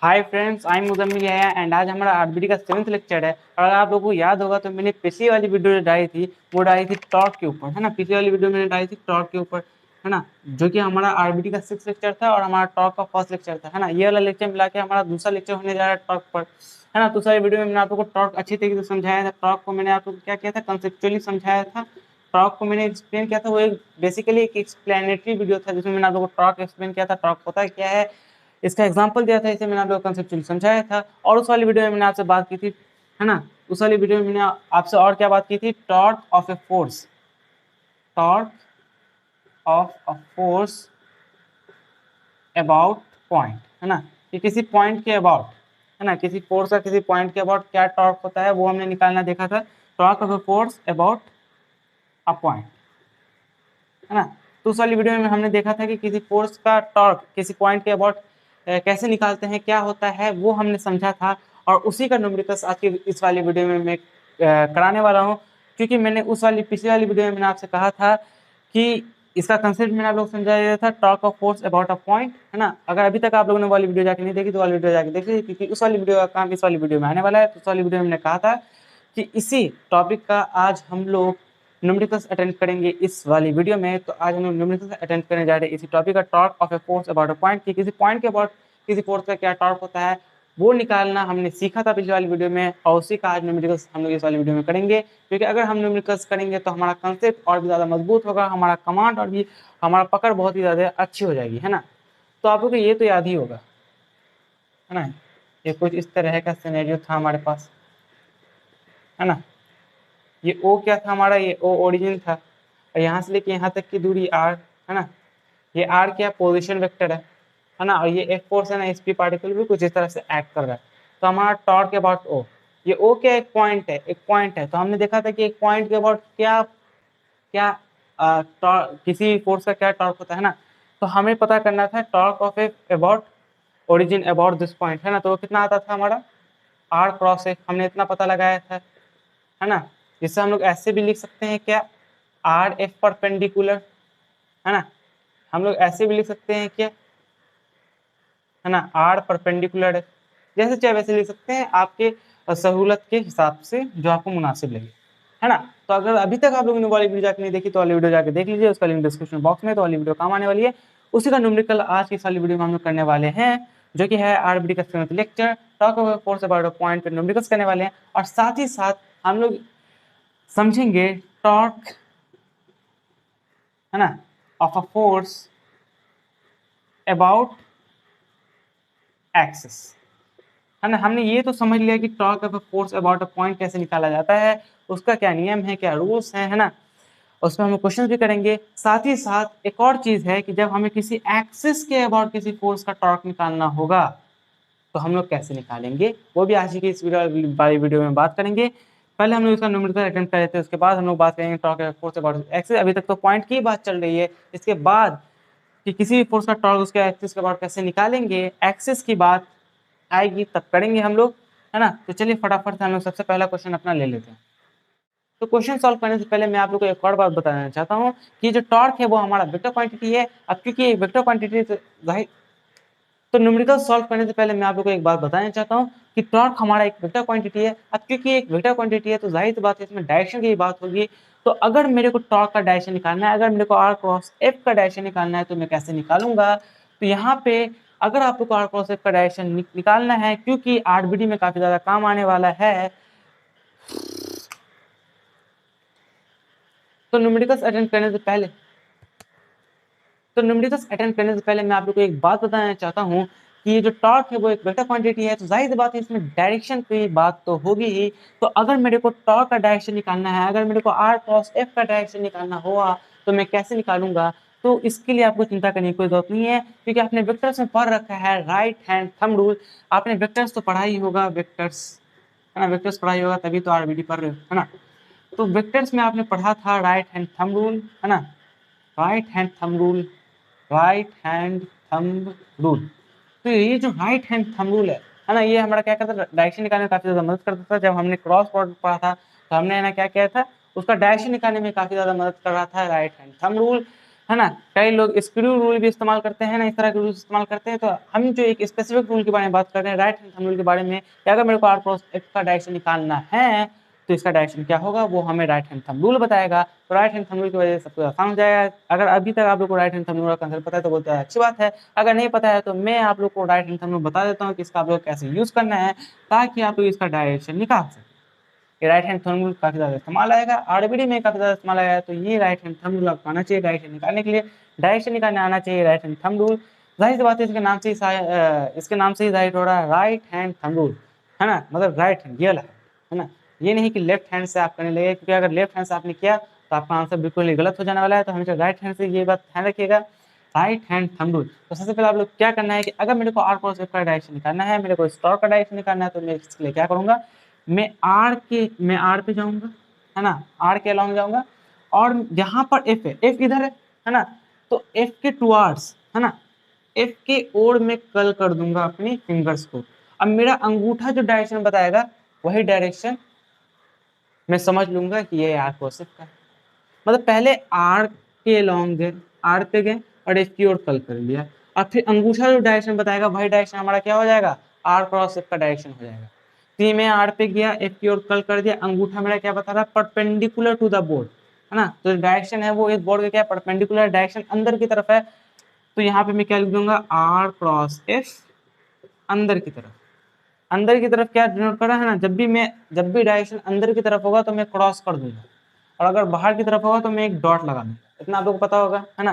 Hi friends, I am Muzammil है and आज हमारा आरबीडी का 7th लेक्चर है। और अगर आप लोगों को याद होगा तो मैंने पिछली वाली वीडियो जो डाली थी वो डाली थी टॉर्क के ऊपर, है ना। पिछली वाली वीडियो मैंने डाली थी टॉर्क के ऊपर, है ना, जो कि हमारा आरबीडी का 6th लेक्चर था और हमारा टॉर्क का फर्स्ट लेक्चर था, है ना। ये वाला लेक्चर मिला के हमारा दूसरा लेक्चर होने जा रहा है टॉर्क पर, है ना। दूसरी वीडियो में मैंने आप लोगों को टॉर्क अच्छी तरीके से समझाया था। टॉर्क को मैंने आप लोग को क्या किया था, कंसेप्चुअली समझाया था। टॉर्क को मैंने एक्सप्लेन किया था, वो एक बेसिकली एक एक्सप्लेनेटरी वीडियो था जिसमें मैंने आप लोगों को टॉर्क एक्सप्लेन किया था, टॉर्क होता क्या है, इसका एग्जांपल दिया था, इसे मैंने आप लोगों को कंसेप्चुअली समझाया था। और उस वाली वीडियो में मैंने आपसे बात की थी, है ना। उस वाली वीडियो में मैंने आपसे और क्या बात की थी, torque of a force, torque of a force about point, है ना, कि किसी पॉइंट के अबाउट, है ना, किसी फोर्स का किसी पॉइंट के अबाउट क्या टॉर्क होता है वो हमने निकालना देखा था। Torque of a force about a point, है ना। तो उस वाली वीडियो में हमने देखा था कि किसी फोर्स का टॉर्क किसी पॉइंट के अबाउट कैसे निकालते हैं, क्या होता है, वो हमने समझा था। और उसी का न्यूमेरिकल्स आज की इस वाली वीडियो में मैं कराने वाला हूँ, क्योंकि मैंने उस वाली पिछली वाली वीडियो में मैंने आपसे कहा था कि इसका कंसेप्ट मैंने आप लोग समझाया था, torque of force about a point, है ना। अगर अभी तक आप लोगों ने वाली वीडियो जाके नहीं देखी तो वाली वीडियो जाके देख लीजिए, क्योंकि उस वाली वीडियो का काम इस वाली वीडियो में आने वाला है। तो उस वाली वीडियो में मैंने कहा था कि इसी टॉपिक का आज हम लोग न्यूमेरिकल्स अटेंड करेंगे इस वाली वीडियो में। तो आज हम लोग न्यूमेरिकल्स अटेंड करने जा रहे हैं इसी टॉपिक का, torque of a force about a point, कि किसी पॉइंट के अबाउट किसी फोर्स का क्या टॉर्क होता है वो निकालना हमने सीखा था पिछली वाली वीडियो में। और उसी का आज न्यूमेरिकल्स हम लोग इस वाली वीडियो में करेंगे, क्योंकि अगर हम न्यूमेरिकल्स करेंगे तो हमारा कंसेप्ट और भी ज़्यादा मजबूत होगा, हमारा कमांड और भी हमारा पकड़ बहुत ही ज़्यादा अच्छी हो जाएगी, है ना। तो आप लोग को ये तो याद ही होगा, है ना। ये कुछ इस तरह का सिनेरियो था हमारे पास, है ना। ये ओ क्या था हमारा, ये ओ ओरिजिन था, और यहाँ से लेके यहाँ तक की दूरी आर, है ना। ये आर क्या, पोजीशन वेक्टर है ना। और ये एफ फोर्स है ना, एसपी पार्टिकल भी कुछ इस तरह से एक्ट कर रहा है। तो हमारा टॉर्क के अबाउट ओ, ये ओ क्या, एक पॉइंट है, एक पॉइंट है। तो हमने देखा था कि एक पॉइंट के अबाउट क्या क्या किसी फोर्स का क्या टॉर्क होता है ना। तो हमें पता करना था torque of A about origin about this point, है ना। तो वो कितना आता था हमारा, आर क्रॉस एफ, हमने इतना पता लगाया था, है ना। जिससे हम लोग ऐसे भी लिख सकते हैं क्या, आर एफ परपेंडिकुलर, है ना। हम लोग ऐसे भी लिख सकते हैं क्या, है ना, आर परपेंडिकुलर, जैसे चाहे वैसे लिख सकते हैं, आपके सहूलत के हिसाब से जो आपको मुनासिब लगे, है ना। तो अगर अभी तक आप लोगों ने वाली वीडियो जाके नहीं देखी तो वाली वीडियो जाके देख लीजिए, उसका लिंक डिस्क्रिप्शन बॉक्स में। तो वाली वीडियो काम आने वाली है, उसी का न्यूमेरिकल आज की वाली वीडियो में हम लोग करने वाले हैं, जो कि है आरबीडी का 7th lecture, talk of force about a point पे न्यूमेरिकल्स करने वाले हैं। और साथ ही साथ हम लोग समझेंगे टॉर्क, है ना, of a force about axis, है ना। हमने ये तो समझ लिया कि torque of a force about a point कैसे निकाला जाता है, उसका क्या नियम है, क्या रूल्स हैं, है ना। उसमें हम क्वेश्चन भी करेंगे। साथ ही साथ एक और चीज है कि जब हमें किसी एक्सिस के अबाउट किसी फोर्स का टॉर्क निकालना होगा तो हम लोग कैसे निकालेंगे, वो भी आज की इस वीडियो में बात करेंगे। पहले हम लोग इसका न्यूमेरिकल अटेम्प्ट कर लेते हैं, उसके बाद हम लोग बात करेंगे torque of force about axis. अभी तक तो पॉइंट की बात चल रही है, इसके बाद कि किसी भी फोर्स का टॉर्क उसके एक्सिस के अबाउट कैसे निकालेंगे, एक्सिस की बात आएगी तब करेंगे हम लोग, है ना। तो चलिए फटाफट से हम लोग सबसे पहला क्वेश्चन अपना ले लेते हैं। तो क्वेश्चन सॉल्व करने से पहले मैं आप लोग को एक और बात बताना चाहता हूँ कि जो टॉर्क है वो हमारा वेक्टर क्वांटिटी है। अब क्योंकि वेक्टर क्वांटिटी तो न्यूमेरिकल सॉल्व करने से पहले मैं आप लोग को एक बात बताना चाहता हूँ कि टॉर्क हमारा एक वेक्टर क्वांटिटी है। अब क्योंकि एक वेक्टर क्वांटिटी है तो जाहिर सी बात है इसमें डायरेक्शन की बात होगी। तो अगर मेरे को टॉर्क का डायरेक्शन निकालना है, अगर मेरे को आर क्रॉस एफ का डायरेक्शन निकालना है तो मैं कैसे निकालूंगा। तो यहाँ पे अगर आप लोग को आर क्रॉस एफ का डायरेक्शन निकालना है, क्योंकि आरबीडी में काफी ज्यादा काम आने वाला है, तो न्यूमेरिकल्स अटेंड करने से पहले मैं आप लोग को एक बात बताना चाहता हूँ कि ये जो टॉर्क है वो एक वेक्टर क्वांटिटी है। तो जाहिर सी बात है इसमें डायरेक्शन की बात तो होगी ही। तो अगर मेरे को टॉर्क का डायरेक्शन निकालना है, अगर मेरे को आर क्रॉस एफ का डायरेक्शन निकालना हुआ तो मैं कैसे निकालूंगा। तो इसके लिए आपको चिंता करने की कोई जरूरत नहीं है, क्योंकि आपने वेक्टर्स में पढ़ रखा है राइट हैंड थंब रूल। आपने वेक्टर्स तो पढ़ा ही होगा, वेक्टर्स, है ना, वेक्टर्स पढ़ा ही होगा तभी तो आरबीडी पढ़ रहे हो, है ना। तो वेक्टर्स में आपने पढ़ा था राइट हैंड थंब रूल, है ना, right hand thumb rule, right hand thumb rule. तो ये जो राइट हैंड थंब रूल है ना, ये हमारा क्या करता है, डायरेक्शन निकालने में काफी ज्यादा मदद करता था। जब हमने क्रॉस प्रोडक्ट पढ़ा था तो हमने है ना क्या किया था, उसका डायरेक्शन निकालने में काफी ज्यादा मदद कर रहा था राइट हैंड थंब रूल। है ना। कई लोग स्क्रू रूल भी इस्तेमाल करते हैं ना, इस तरह के रूल इस्तेमाल करते हैं। तो हम जो एक स्पेसिफिक रूल के बारे में बात कर रहे हैं, राइट हैंड थंब रूल के बारे में, कि अगर मेरे को r क्रॉस f का डायरेक्शन निकालना है तो इसका डायरेक्शन क्या होगा, वो हमें राइट हैंड थंब रूल बताएगा। तो राइट हैंड थंब रूल की वजह से सब कुछ आसान हो जाएगा। अगर अभी तक आप लोग को राइट हैंड थंब रूल का कंसेप्ट पता है तो बोलते हैं अच्छी बात है, अगर नहीं पता है तो मैं आप लोग को राइट हैंड थंब रूल बता देता हूँ कि इसका आप लोग कैसे यूज करना है ताकि आप लोग इसका डायरेक्शन निकाल सकें। ये राइट हैंड थंब रूल काफी ज्यादा इस्तेमाल आएगा, आरबीडी में काफी ज्यादा इस्तेमाल आएगा। तो ये राइट हैंड थंब रूल आपको आना चाहिए डायरेक्शन निकालने के लिए, डायरेक्शन निकालने आना चाहिए राइट हैंड थंब रूल। जाहिर सी बात है इसके नाम से ही जाहिर हो रहा है राइट हैंड थंब रूल, है ना, मतलब राइट हैंड ये वाला है ना। ये नहीं कि लेफ्ट हैंड से आप करने लगे, क्योंकि अगर लेफ्ट हैंड से आपने किया तो आपका आंसर बिल्कुल ही गलत हो जाने वाला है। तो हमेशा राइट हैंड से ये बात ध्यान रखिएगा, राइट हैंड थंब रूल। तो सबसे पहले आप लोग क्या करना है कि अगर मेरे को r क्रॉस f का डायरेक्शन निकालना है, मेरे को स्टॉक का डायरेक्शन निकालना है, तो मैं इसके लिए क्या करूंगा, मैं r पे जाऊंगा, है ना, r के अलॉन्ग जाऊंगा, और यहाँ पर f है, f इधर है ना, तो f के टुवार्ड्स, है ना, f के ओर में कल कर दूंगा अपनी फिंगर्स को। अब मेरा अंगूठा जो डायरेक्शन बताएगा वही डायरेक्शन मैं समझ लूंगा कि ये r क्रॉस f का है। मतलब पहले r के अलॉन्ग गए, r पे गए और f की ओर कल कर लिया, और फिर अंगूठा जो डायरेक्शन बताएगा वही डायरेक्शन हमारा क्या हो जाएगा, r क्रॉस f का डायरेक्शन हो जाएगा। तो मैं r पे गया, f की ओर कल कर दिया, अंगूठा मेरा क्या बता रहा है, परपेंडिकुलर टू द बोर्ड, है ना। तो डायरेक्शन है वो इस बोर्ड के क्या परपेंडिकुलर, डायरेक्शन अंदर की तरफ है। तो यहाँ पे मैं क्या लिख दूंगा, r क्रॉस f अंदर की तरफ। अंदर की तरफ क्या डिनोट कर रहा है ना, जब भी डायरेक्शन अंदर की तरफ होगा तो मैं क्रॉस कर दूंगा, और अगर बाहर की तरफ होगा तो मैं एक डॉट लगा दूंगा। इतना आप लोग को पता होगा, है ना,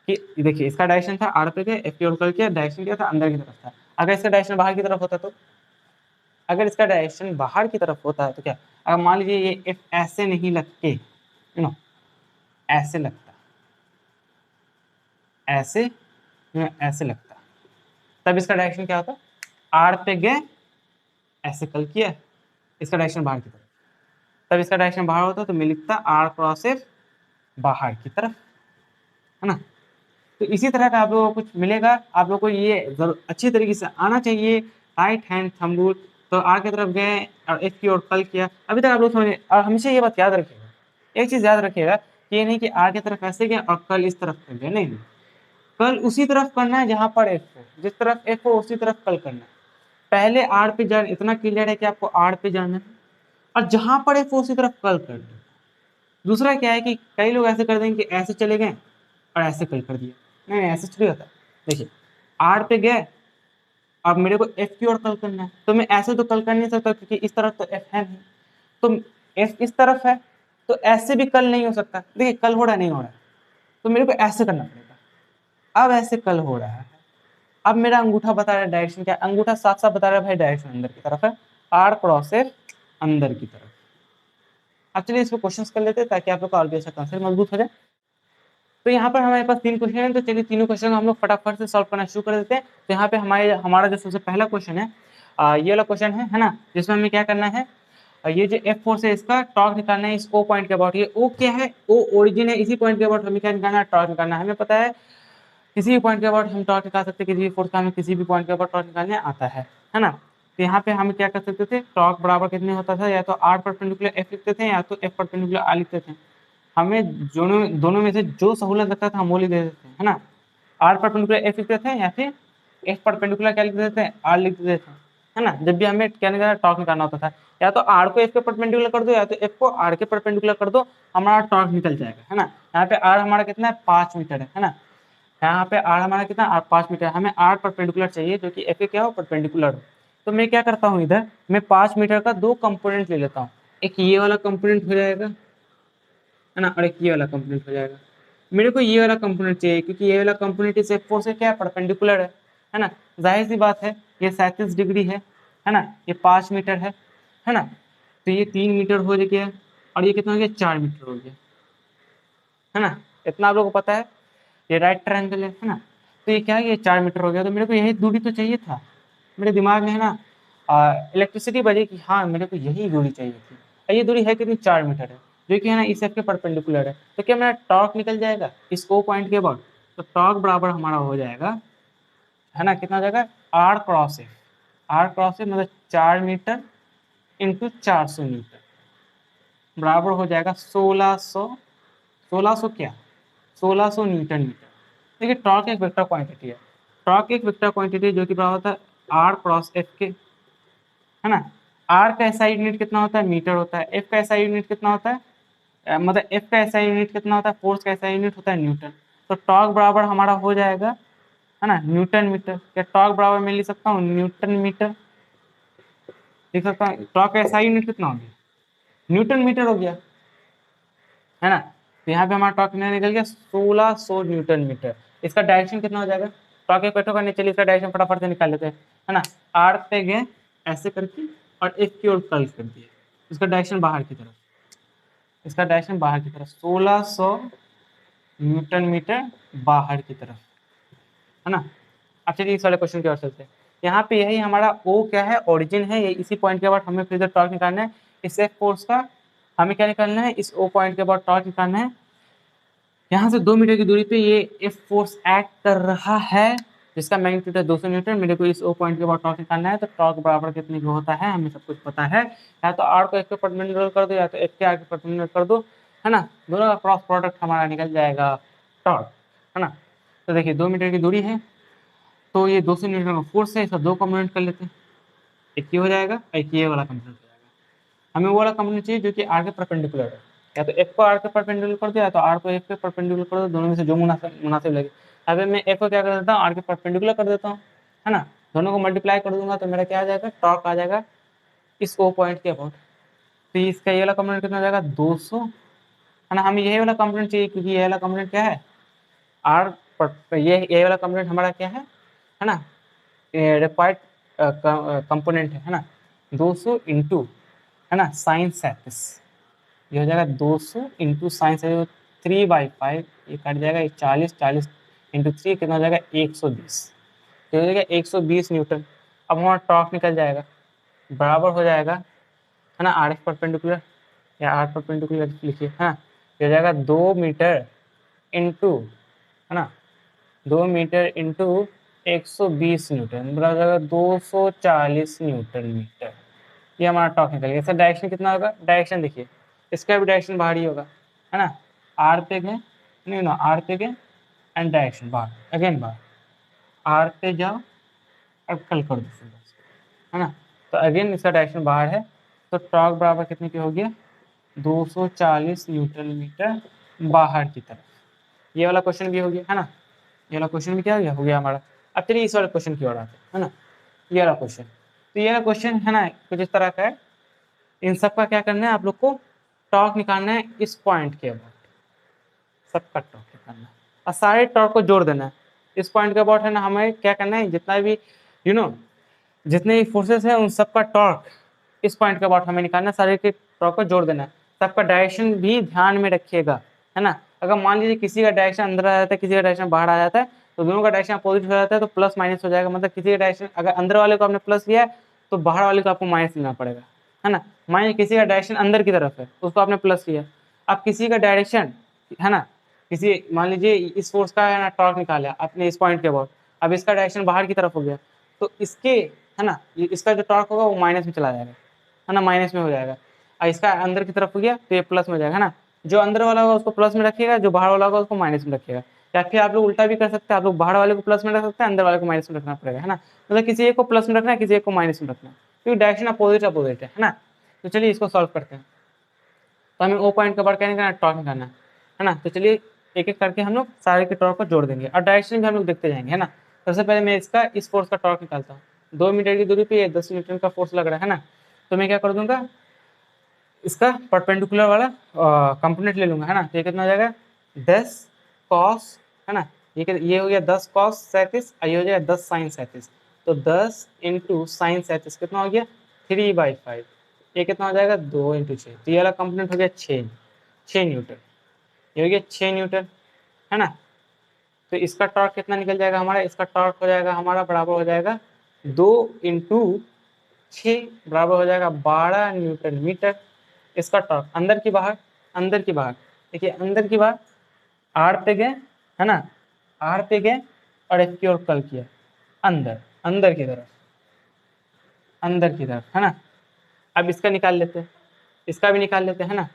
कि देखिए इसका डायरेक्शन था r पे गए, f की ओर कल किया, डायरेक्शन क्या था, अंदर की तरफ था। अगर इसका डायरेक्शन बाहर की तरफ होता तो, अगर इसका डायरेक्शन बाहर की तरफ होता है तो क्या, अगर मान लीजिए ये f ऐसे नहीं लगते, यू नो, ऐसे लगता, ऐसे ऐसे लगता, तब इसका डायरेक्शन क्या होता, r पे गए, ऐसे कल किया, इसका डायरेक्शन बाहर की तरफ, तब इसका डायरेक्शन बाहर होता तो मैं लिखता r क्रॉस f बाहर की तरफ, है ना। तो इसी तरह का आप लोगों को कुछ मिलेगा, आप लोग को ये जरूर अच्छी तरीके से आना चाहिए राइट हैंड थंब रूल। तो r की तरफ गए और f की ओर कल किया, अभी तक आप लोग समझे। और हमेशा ये बात याद रखिएगा, एक चीज याद रखिएगा कि ये नहीं कि r की तरफ ऐसे गए और कल इस तरफ कर गए, नहीं, कल उसी तरफ करना है जहां पर f हो, जिस तरफ f हो उसी तरफ कल करना है। पहले r पे जाना, इतना क्लियर है कि आपको r पे जाना है, और जहां पर f हो उसी तरफ कल कर दो। दूसरा क्या है कि कई लोग ऐसे कर देंगे कि ऐसे चले गए और ऐसे कल कर दिया, नहीं ऐसे थोड़ी होता। देखिए r पे गए, अब मेरे को f की ओर कल करना है, तो मैं ऐसे तो कल कर नहीं सकता क्योंकि इस तरफ तो f है नहीं, तो f इस तरफ है तो ऐसे भी कल नहीं हो सकता। देखिए कल हो रहा है, नहीं हो रहा है, तो मेरे को ऐसे करना पड़ेगा। अब ऐसे कल हो रहा है, अब मेरा अंगूठा बता रहा है डायरेक्शन क्या, अंगूठा साफ साफ बता रहा है भाई डायरेक्शन अंदर की तरफ है, r क्रॉस f अंदर की तरफ। अब चलिए इसको क्वेश्चंस कर लेते हैं ताकि आप लोग का और भी अच्छा कंसेप्ट मजबूत हो जाए। तो यहाँ पर हमारे पास 3 क्वेश्चन है, तो चलिए तीनों क्वेश्चन हम लोग फटाफट से सॉल्व करना शुरू कर देते हैं। तो यहाँ पे हमारा जो सबसे पहला क्वेश्चन है, ये वाला क्वेश्चन है ना, जिसमें हमें क्या करना है, ये जो F4 से इसका टॉर्क निकालना है इस O पॉइंट के अबाउट। ये O क्या है, O ओरिजिन है, इसी पॉइंट के अबाउट हमें क्या निकालना है, टॉर्क निकालना है। हमें पता है किसी भी पॉइंट के अबाउट हम टॉर्क निकाल सकते हैं, किसी भी फोर्स का हमें किसी भी पॉइंट के अबाउट टॉर्क निकालने आता है ना। तो यहाँ पे हम क्या कर सकते थे, टॉर्क बराबर कितने होता था, या तो r परपेंडिकुलर f लिखते थे या तो f परपेंडिकुलर r लिखते थे। हमें दोनों में से जो सहूलत लगता था हम वो लिख देते थे, है ना। r परपेंडिकुलर f लिखते थे या फिर f परपेंडिकुलर क्या लिख देते थे, r लिख देते थे, है ना। जब भी हमें क्या निकालना, टॉर्क निकालना होता था, या तो r को f के परपेंडिकुलर कर दो या तो f को r के परपेंडिकुलर कर दो, हमारा टॉर्क निकल जाएगा, है ना। यहाँ पे r हमारा कितना है, 5 मीटर है ना। यहाँ पे r हमारा कितना, 5 मीटर, हमें r परपेंडिकुलर चाहिए जो कि f के क्या हो, परपेंडिकुलर हो। तो मैं क्या करता हूँ, इधर मैं 5 मीटर का 2 कंपोनेंट ले लेता हूँ, एक ये वाला कंपोनेंट हो जाएगा, है ना, और एक ये वाला कंपोनेंट हो जाएगा। मेरे को ये वाला कंपोनेंट चाहिए क्योंकि ये वाला कंपोनेंट इस F4 से क्या है, परपेंडिकुलर है ना। जाहिर सी बात है ये 37 डिग्री है ना, ये 5 मीटर है ना। तो ये 3 मीटर हो गया, और ये कितना हो गया, 4 मीटर हो गया, है ना। इतना आप लोगों को पता है, ये राइट ट्रायंगल है ना। तो ये क्या है, ये 4 मीटर हो गया, तो मेरे को यही दूरी तो चाहिए था। मेरे दिमाग में है ना इलेक्ट्रिसिटी बजी कि हाँ मेरे को यही दूरी चाहिए थी, और ये दूरी है कितनी, 4 मीटर है, जो कि है ना इस F के परपेंडिकुलर है। तो क्या मेरा टॉर्क निकल जाएगा इस O पॉइंट के बाद, तो टॉर्क बराबर हमारा हो जाएगा, है ना, कितना हो जाएगा, r क्रॉस f मतलब 4 मीटर इंटू 400 मीटर बराबर हो जाएगा 1600 क्या 1600 न्यूटन मीटर। देखिए टॉर्क एक वेक्टर क्वांटिटी है, टॉर्क एक वेक्टर क्वांटिटी जो कि बराबर होता है आर क्रॉस एफ के, है ना। आर का एसआई यूनिट कितना होता है, मीटर होता है। एफ का एसआई यूनिट कितना होता है, मतलब एफ का एसआई यूनिट कितना होता है, फोर्स का एसआई यूनिट होता है न्यूटन। तो टॉर्क बराबर हमारा हो जाएगा, है ना, न्यूटन मीटर। क्या टॉर्क बराबर मैं लिख सकता हूँ न्यूटन मीटर, लिख सकता हूँ। टॉर्क का एसआई यूनिट कितना हो गया, न्यूटन मीटर हो गया, है ना। तो यहाँ पे हमारा टॉर्क कितना निकल गया, 1600 न्यूटन मीटर। इसका डायरेक्शन कितना हो जाएगा, टॉर्क एक वेक्टर करने, चलिए इसका डायरेक्शन फटाफट से निकाल लेते हैं, है ना। आर पे गए ऐसे करके और एफ की ओर कर्ल कर दिए, इसका डायरेक्शन बाहर की तरफ, इसका डायरेक्शन बाहर की तरफ 1600 न्यूटन मीटर बाहर की तरफ, है ना। अब चलिए इस वाले क्वेश्चन की ओर चलते हैं। यहाँ पे यही हमारा ओ क्या है, ओरिजिन है, ये इसी पॉइंट के बाद हमें फिर टॉर्क निकालना है। इस एफ फोर्स का हमें क्या निकालना है, इस ओ पॉइंट के बाद टॉर्क निकालना है। यहाँ से 2 मीटर की दूरी पे ये एफ फोर्स एक्ट कर रहा है, जिसका मैग्नीट्यूड है 200 न्यूटन। मेरे को इस ओ पॉइंट के बाद टॉर्क निकालना है, तो टॉर्क बराबर कितने का होता है हमें सब कुछ पता है। या तो आर को एफ के परपेंडिकुलर कर दो, या तो एफ के आर के परपेंडिकुलर कर दो, है ना। दोनों का क्रॉस प्रोडक्ट हमारा निकल जाएगा टॉर्क, है ना। तो देखिए 2 मीटर की दूरी है, तो ये 200 न्यूटन का फोर्स है, इसका 2 कंपोनेंट कर लेते हैं, एक ये हो जाएगा, एक ये वाला कंपोनेंट हो जाएगा। हमें वो वाला कंपोनेंट चाहिए जो कि आर के परपेंडिकुलर है, या तो एफ को आर के परपेंडिकुलर कर दो, या तो आर को एफ के परपेंडिकुलर कर दो, दोनों में से जो मुनासिब लगे। अभी मैं एफ को क्या कर देता हूँ, आर के परपेंडिकुलर कर देता हूँ, है ना। दोनों को मल्टीप्लाई कर दूंगा तो मेरा क्या आ जाएगा, टॉर्क आ जाएगा इस ओ पॉइंट के अबाउट। तो इसका ये वाला कंपोनेंट कितना हो जाएगा, 200, है ना। हमें यही वाला कंपोनेंट चाहिए, क्योंकि ये वाला कंपोनेंट क्या है, आर ये वाला कंपोनेंट हमारा क्या है ना, रिक्वायर्ड कंपोनेंट है ना। 200 इंटू, है ना, साइन 37, ये हो जाएगा 200 इंटू साइन 3/5, ये कट जाएगा, ये 40, 40 इंटू 3 कितना हो जाएगा, 120, तो हो जाएगा 120 न्यूटन। अब हमारा टॉर्क निकल जाएगा, बराबर हो जाएगा, है ना, आर एफ परपेंडिकुलर या आर परपेंडिकुलर लिखिए, हाँ, ये हो जाएगा 2 मीटर इंटू, है ना, 2 मीटर इंटू 120 न्यूटन, बराबर हो जाएगा 240 न्यूटन मीटर। ये हमारा टॉर्क निकल गया। इसका डायरेक्शन कितना होगा, डायरेक्शन देखिए, इसका भी डायरेक्शन बाहर ही होगा, है ना। आर पे गए, नहीं ना, आर पे गए एंड डायरेक्शन बाहर, अगेन बाहर, आर पे जाओ और कल कर दो, है ना। तो अगेन इसका डायरेक्शन बाहर है, तो टॉर्क बराबर कितने की हो गया, 240 न्यूटन मीटर बाहर की तरफ। ये वाला क्वेश्चन भी हो गया, है ना। ये वाला क्वेश्चन भी क्या हो गया हमारा। अब चलिए इस वाले क्वेश्चन की ओर आते हैं, है ना। ये वाला क्वेश्चन, तो ये वाला क्वेश्चन है ना कुछ इस तरह का है। इन सब का क्या करना है, आप लोग को टॉर्क निकालना है इस पॉइंट के अबाउट, सबका टॉर्क निकालना है और सारे टॉर्क को जोड़ देना है इस पॉइंट के अबाउट, है ना। हमें क्या करना है, जितना भी जितने भी फोर्सेस हैं उन सबका टॉर्क इस पॉइंट के अबाउट हमें निकालना है, सारे के टॉर्क को जोड़ देना है। सबका डायरेक्शन भी ध्यान में रखिएगा, है ना। अगर मान लीजिए किसी का डायरेक्शन अंदर आ जाता है, किसी का डायरेक्शन बाहर आ जाता है, तो दोनों का डायरेक्शन अपोजिट हो जाता है, तो प्लस माइनस हो जाएगा। मतलब किसी का डायरेक्शन अगर अंदर वाले को आपने प्लस लिया है, तो बाहर वाले को आपको माइनस लेना पड़ेगा, है ना। मान लीजिए किसी का डायरेक्शन अंदर की तरफ है, उसको आपने प्लस लिया। अब किसी का डायरेक्शन, है ना, किसी मान लीजिए इस फोर्स का, है ना, टॉर्क निकाला आपने इस पॉइंट के अबाउट, अब इसका डायरेक्शन बाहर की तरफ हो गया, तो इसके, है ना, इसका जो टॉर्क होगा वो माइनस में चला जाएगा, है ना, माइनस में हो जाएगा। और इसका अंदर की तरफ हो गया तो ये प्लस में हो जाएगा, है ना। जो अंदर वाला होगा उसको प्लस में रखिएगा, जो बाहर वाला होगा उसको माइनस में रखिएगा। या फिर आप लोग उल्टा भी कर सकते हैं, आप लोग बाहर वाले को प्लस में रख सकते हैं, अंदर वाले को माइनस में रखना पड़ेगा, है ना। मतलब किसी एक को प्लस में रखना है, किसी एक को माइनस में रखना है, क्योंकि डायरेक्शन अपोजिट अपोजिट है ना। तो चलिए इसको सॉल्व करते हैं। तो हमें ओ पॉइंट के बाद क्या निकालना है, टॉर्क निकालना है ना। तो चलिए एक एक करके हम लोग सारे के टॉर्क को जोड़ देंगे और डायरेक्शन भी हम लोग देखते जाएंगे, है ना। सबसे पहले मैं इसका इस फोर्स का टॉर्क निकालता हूँ। 2 मीटर की दूरी पे ये 10 न्यूटन का फोर्स लग रहा है ना। तो मैं क्या कर दूंगा, इसका परपेंडिकुलर वाला कंपोनेंट ले लूंगा, है ना। तो ये कितना हो जाएगा, 10 कॉस, है ना, ये हो गया 10 कॉस 37, ये हो जाएगा 10 साइन 37। तो 10 इंटू साइन 37 कितना हो गया, 3/5। ये कितना हो जाएगा, 2 इंटू 6, तो ये वाला कंपोनेंट हो गया 6 न्यूटन, ये हो गया 6 न्यूटन, है ना। तो इसका टॉर्क कितना निकल जाएगा हमारा, इसका टॉर्क हो जाएगा हमारा बराबर हो जाएगा 2 इंटू 6 बराबर हो जाएगा 12 न्यूटन मीटर। इसका टॉर्क अंदर की बाहर, अंदर की बाहर, देखिए अंदर की बाहर, आर पे गए, है ना, आर पे गए और एफ की ओर कल किया, अंदर, अंदर की तरफ, अंदर की तरफ, है ना। अब इसका निकाल लेते हैं, इसका भी निकाल लेते हैं, है ना।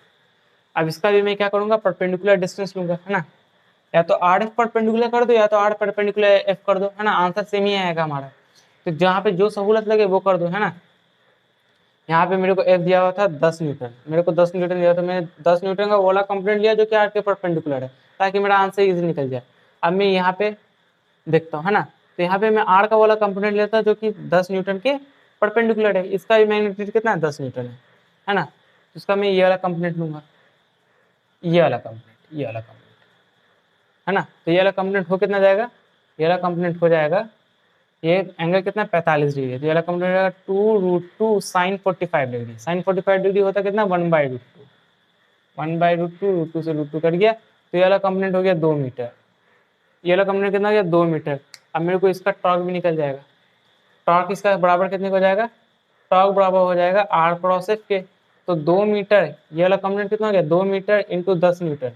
अब इसका भी मैं क्या करूंगा, परपेंडिकुलर डिस्टेंस लूंगा, है ना। या तो आर एफ परपेंडिकुलर कर दो या तो आर परपेंडिकुलर एफ कर दो, है ना, आंसर सेम ही आएगा हमारा। तो जहाँ पे जो सहूलत लगे वो कर दो, है ना। यहाँ पे मेरे को एफ दिया हुआ था 10 न्यूटन, मेरे को 10 न्यूटन दिया, तो मैंने 10 न्यूटन का वाला कंपोनेंट लिया जो कि आर के परपेंडिकुलर है, ताकि मेरा आंसर इजी निकल जाए। अब मैं यहाँ पे देखता हूँ, है ना, तो यहाँ पे मैं आर का वाला कंपोनेंट लेता जो कि 10 न्यूटन के परपेंडिकुलर है, इसका भी मैग्नीट्यूड कितना है, 10 न्यूटन है ना। तो इसका मैं ये वाला कंपोनेंट लूंगा, ये वाला कंपोनेंट, ये वाला कंपोनेंट, है ना। तो ये वाला कंपोनेंट हो कितना जाएगा, ये वाला कंपोनेंट हो जाएगा, ये एंगल कितना 45 डिग्री है, तो ये वाला कंपोनेंट हो जाएगा 2√2 sin 45 डिग्री। sin 45 डिग्री होता कितना 1/√2, 1/√2, √2 से √2 कट गया, तो ये वाला कंपोनेंट हो गया 2 मीटर, ये वाला कंपोनेंट कितना हो गया 2 मीटर। अब मेरे को इसका टॉर्क भी निकल जाएगा, टॉर्क इसका बराबर कितने को हो जाएगा, टॉर्क बराबर हो जाएगा आर क्रॉस एफ के। तो 2 मीटर, ये वाला कंपोनेंट कितना हो गया 2 मीटर इंटू 10 न्यूटन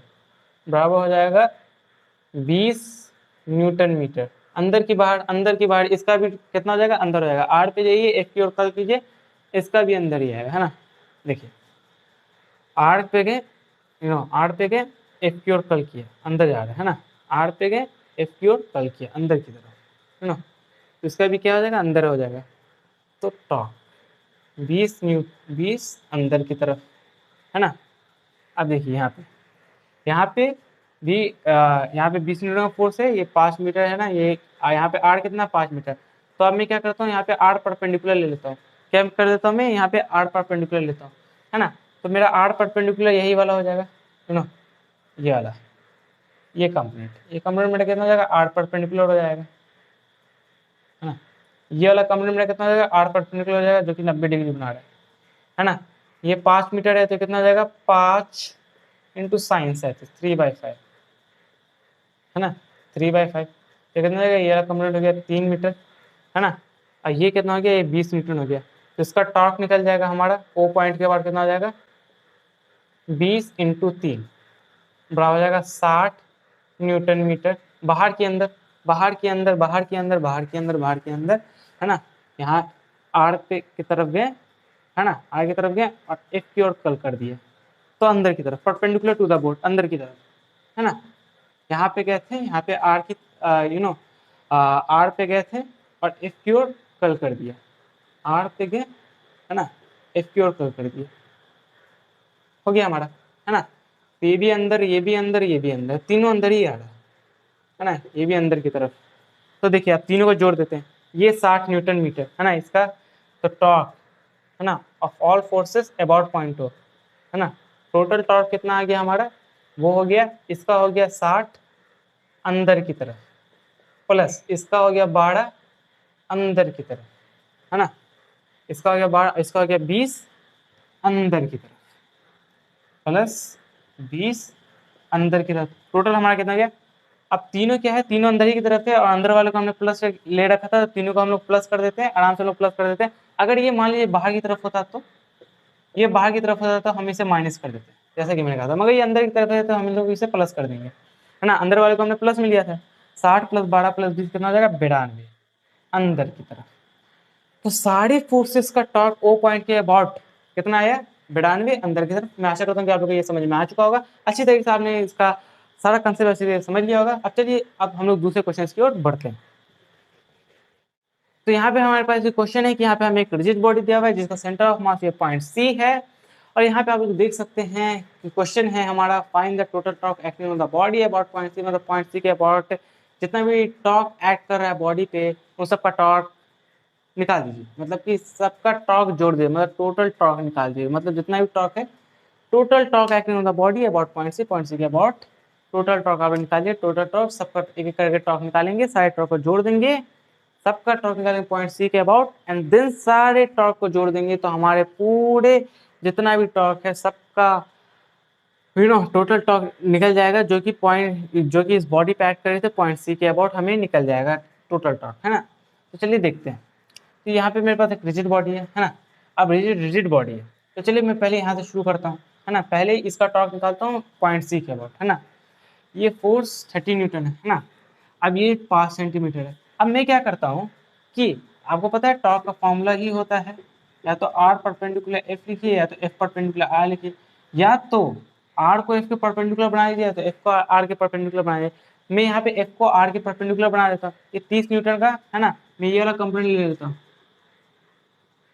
बराबर हो जाएगा 20 न्यूटन मीटर। अंदर की बाहर इसका भी कितना हो जाएगा, अंदर हो जाएगा। आर पे जाइए, एफ की ओर कल कीजिए, इसका भी अंदर ही आएगा, है ना। देखिए आर पे गए, आर पे गए, एफ की ओर कल किया, अंदर जा रहा है ना, आर पे गए, एफ की ओर कल किया, अंदर की तरफ, है ना। तो इसका भी क्या हो जाएगा, अंदर हो जाएगा। तो टॉर्क 20 अंदर की तरफ, है ना। अब देखिए यहाँ पे भी यहाँ पे 20 न्यूटन का फोर्स है, ये 5 मीटर है ना, ये यहाँ पे आर कितना 5 मीटर। तो अब मैं क्या करता हूँ, यहाँ पे आर परपेंडिकुलर ले लेता हूँ, क्या कर देता हूँ मैं, यहाँ पे आर परपेंडिकुलर लेता हूँ, है ना। तो मेरा आर परपेंडिकुलर यही वाला हो जाएगा, ये वाला, ये कंपोनेंट मेरा कितना हो जाएगा, आर परपेंडिकुलर हो जाएगा, है ना। ये वाला कंपोनेंट मेरा कितना हो जाएगा, आर परपेंडिकुलर हो जाएगा, जो कि 90 डिग्री बना रहा है ना। ये 5 मीटर है, तो कितना हो जाएगा 5 इंटू साइन से 3/5, है ना, 3/5। तो कितना हो जाएगा, ये वाला कंपोनेंट हो गया 3 मीटर, है ना। और ये कितना हो गया, ये 20 न्यूटन हो गया। तो इसका टॉर्क निकल जाएगा हमारा, ओ पॉइंट के बाद कितना हो जाएगा 20 इंटू 3 बराबर हो जाएगा 60 न्यूटन मीटर। बाहर के अंदर, बाहर के अंदर, बाहर के अंदर, बाहर के अंदर, बाहर के अंदर, है ना। यहाँ आर पे की तरफ गए, है ना, आर की तरफ गए और एफ की ओर कल कर दिए, तो अंदर की तरफ परपेंडिकुलर टू द बोर्ड, अंदर की तरफ, है ना। यहाँ पे गए थे, यहाँ पे आर की आर पे गए थे और एफ की ओर कल कर दिया, आर पे गए, है ना, एफ की ओर कल कर दिया, हो गया हमारा, है ना। तो ये भी अंदर, ये भी अंदर, ये भी अंदर, तीनों अंदर ही आ रहा है ना, ये भी अंदर की तरफ। तो देखिए आप तीनों को जोड़ देते हैं, ये 60 न्यूटन मीटर, है ना इसका। तो टॉर्क, है ना, of all forces about point O, है ना, टोटल टॉर्क कितना आ गया हमारा, वो हो गया, इसका हो गया 60 अंदर की तरफ, प्लस इसका हो गया 12 अंदर की तरफ, है ना, इसका हो गया 12, इसका हो गया 20 अंदर की तरफ, प्लस 20 अंदर की तरफ, टोटल हमारा कितना गया। अब तीनों क्या है, तीनों अंदर ही की तरफ है और अंदर वाले को हमने प्लस ले रखा था, तो तीनों को हम लोग प्लस कर देते हैं, आराम से लोग प्लस कर देते हैं। अगर ये मान लीजिए बाहर की तरफ होता, तो ये बाहर की तरफ होता तो हम इसे माइनस कर देते, जैसा कि मैंने कहा था, मगर ये अंदर की तरफ है तो हम लोग इसे प्लस कर देंगे, है ना। अंदर वाले को हमने प्लस में लिया था, 60 + 12 + 20 कितना हो जाएगा 92 अंदर की तरफ। तो सारे फोर्सेस का टॉर्क ओ पॉइंट के अबाउट कितना आया 92 अंदर की तरफ। मैं आशा करता हूँ कि आप लोगों को ये समझ में आ चुका होगा, अच्छी तरीके से आपने इसका सारा कंसेप्ट अच्छी तरीके से समझ लिया होगा। अब चलिए अब हम लोग दूसरे क्वेश्चन की ओर बढ़ते हैं। तो यहाँ पे हमारे पास क्वेश्चन है कि यहाँ पे हमें एक रिजिड बॉडी दिया हुआ है जिसका सेंटर ऑफ मास ये पॉइंट सी है, और यहाँ पे आप लोग देख सकते हैं कि क्वेश्चन है हमारा find the total torque acting on the body about point C, मतलब पॉइंट सी के अबाउट जितना भी टॉर्क एक्ट कर रहा है बॉडी पे उन सबका टॉर्क निकाल दीजिए, मतलब कि सबका टॉर्क जोड़ दीजिए, मतलब टोटल टॉर्क निकाल दीजिए, मतलब जितना भी टॉर्क है total torque acting on the body about point C के अबाउट टोटल टॉर्क आप निकालिए। टोटल टॉर्क सबका एक एक करके टॉर्क निकालेंगे, सारे टॉर्क को जोड़ देंगे, सबका टॉर्क निकालेंगे पॉइंट सी के अबाउट, एंड देन सारे टॉर्क को जोड़ देंगे, तो हमारे पूरे जितना भी टॉर्क है सबका टोटल टॉर्क निकल जाएगा, जो कि इस बॉडी पे एक्ट कर रहे थे पॉइंट सी के अबाउट हमें निकल जाएगा टोटल टॉर्क, है ना। तो चलिए देखते हैं। तो यहाँ पे मेरे पास एक रिजिड बॉडी है ना। अब रिजिड बॉडी है, तो चलिए मैं पहले यहाँ से शुरू करता हूँ, है ना। पहले इसका टॉर्क निकालता हूँ पॉइंट सी के अबाउट, है ना। ये फोर्स 30 न्यूटन है ना। अब ये 5 सेंटीमीटर है। अब मैं क्या करता हूँ कि आपको पता है टॉर्क का फॉर्मूला ही होता है, या तो आर परपेंडिकुलर एफ लिखिए या तो एफ परपेंडिकुलर आर लिखिए, या तो आर को एफ के परपेंडिकुलर बना दीजिए या तो एफ को आर के परपेंडिकुलर बना दीजिए। मैं यहाँ पे F को R के परपेंडिकुलर बना देता हूँ, ये 30 न्यूटन का है ना, मैं ये वाला कंपोनेंट ले लेता हूँ।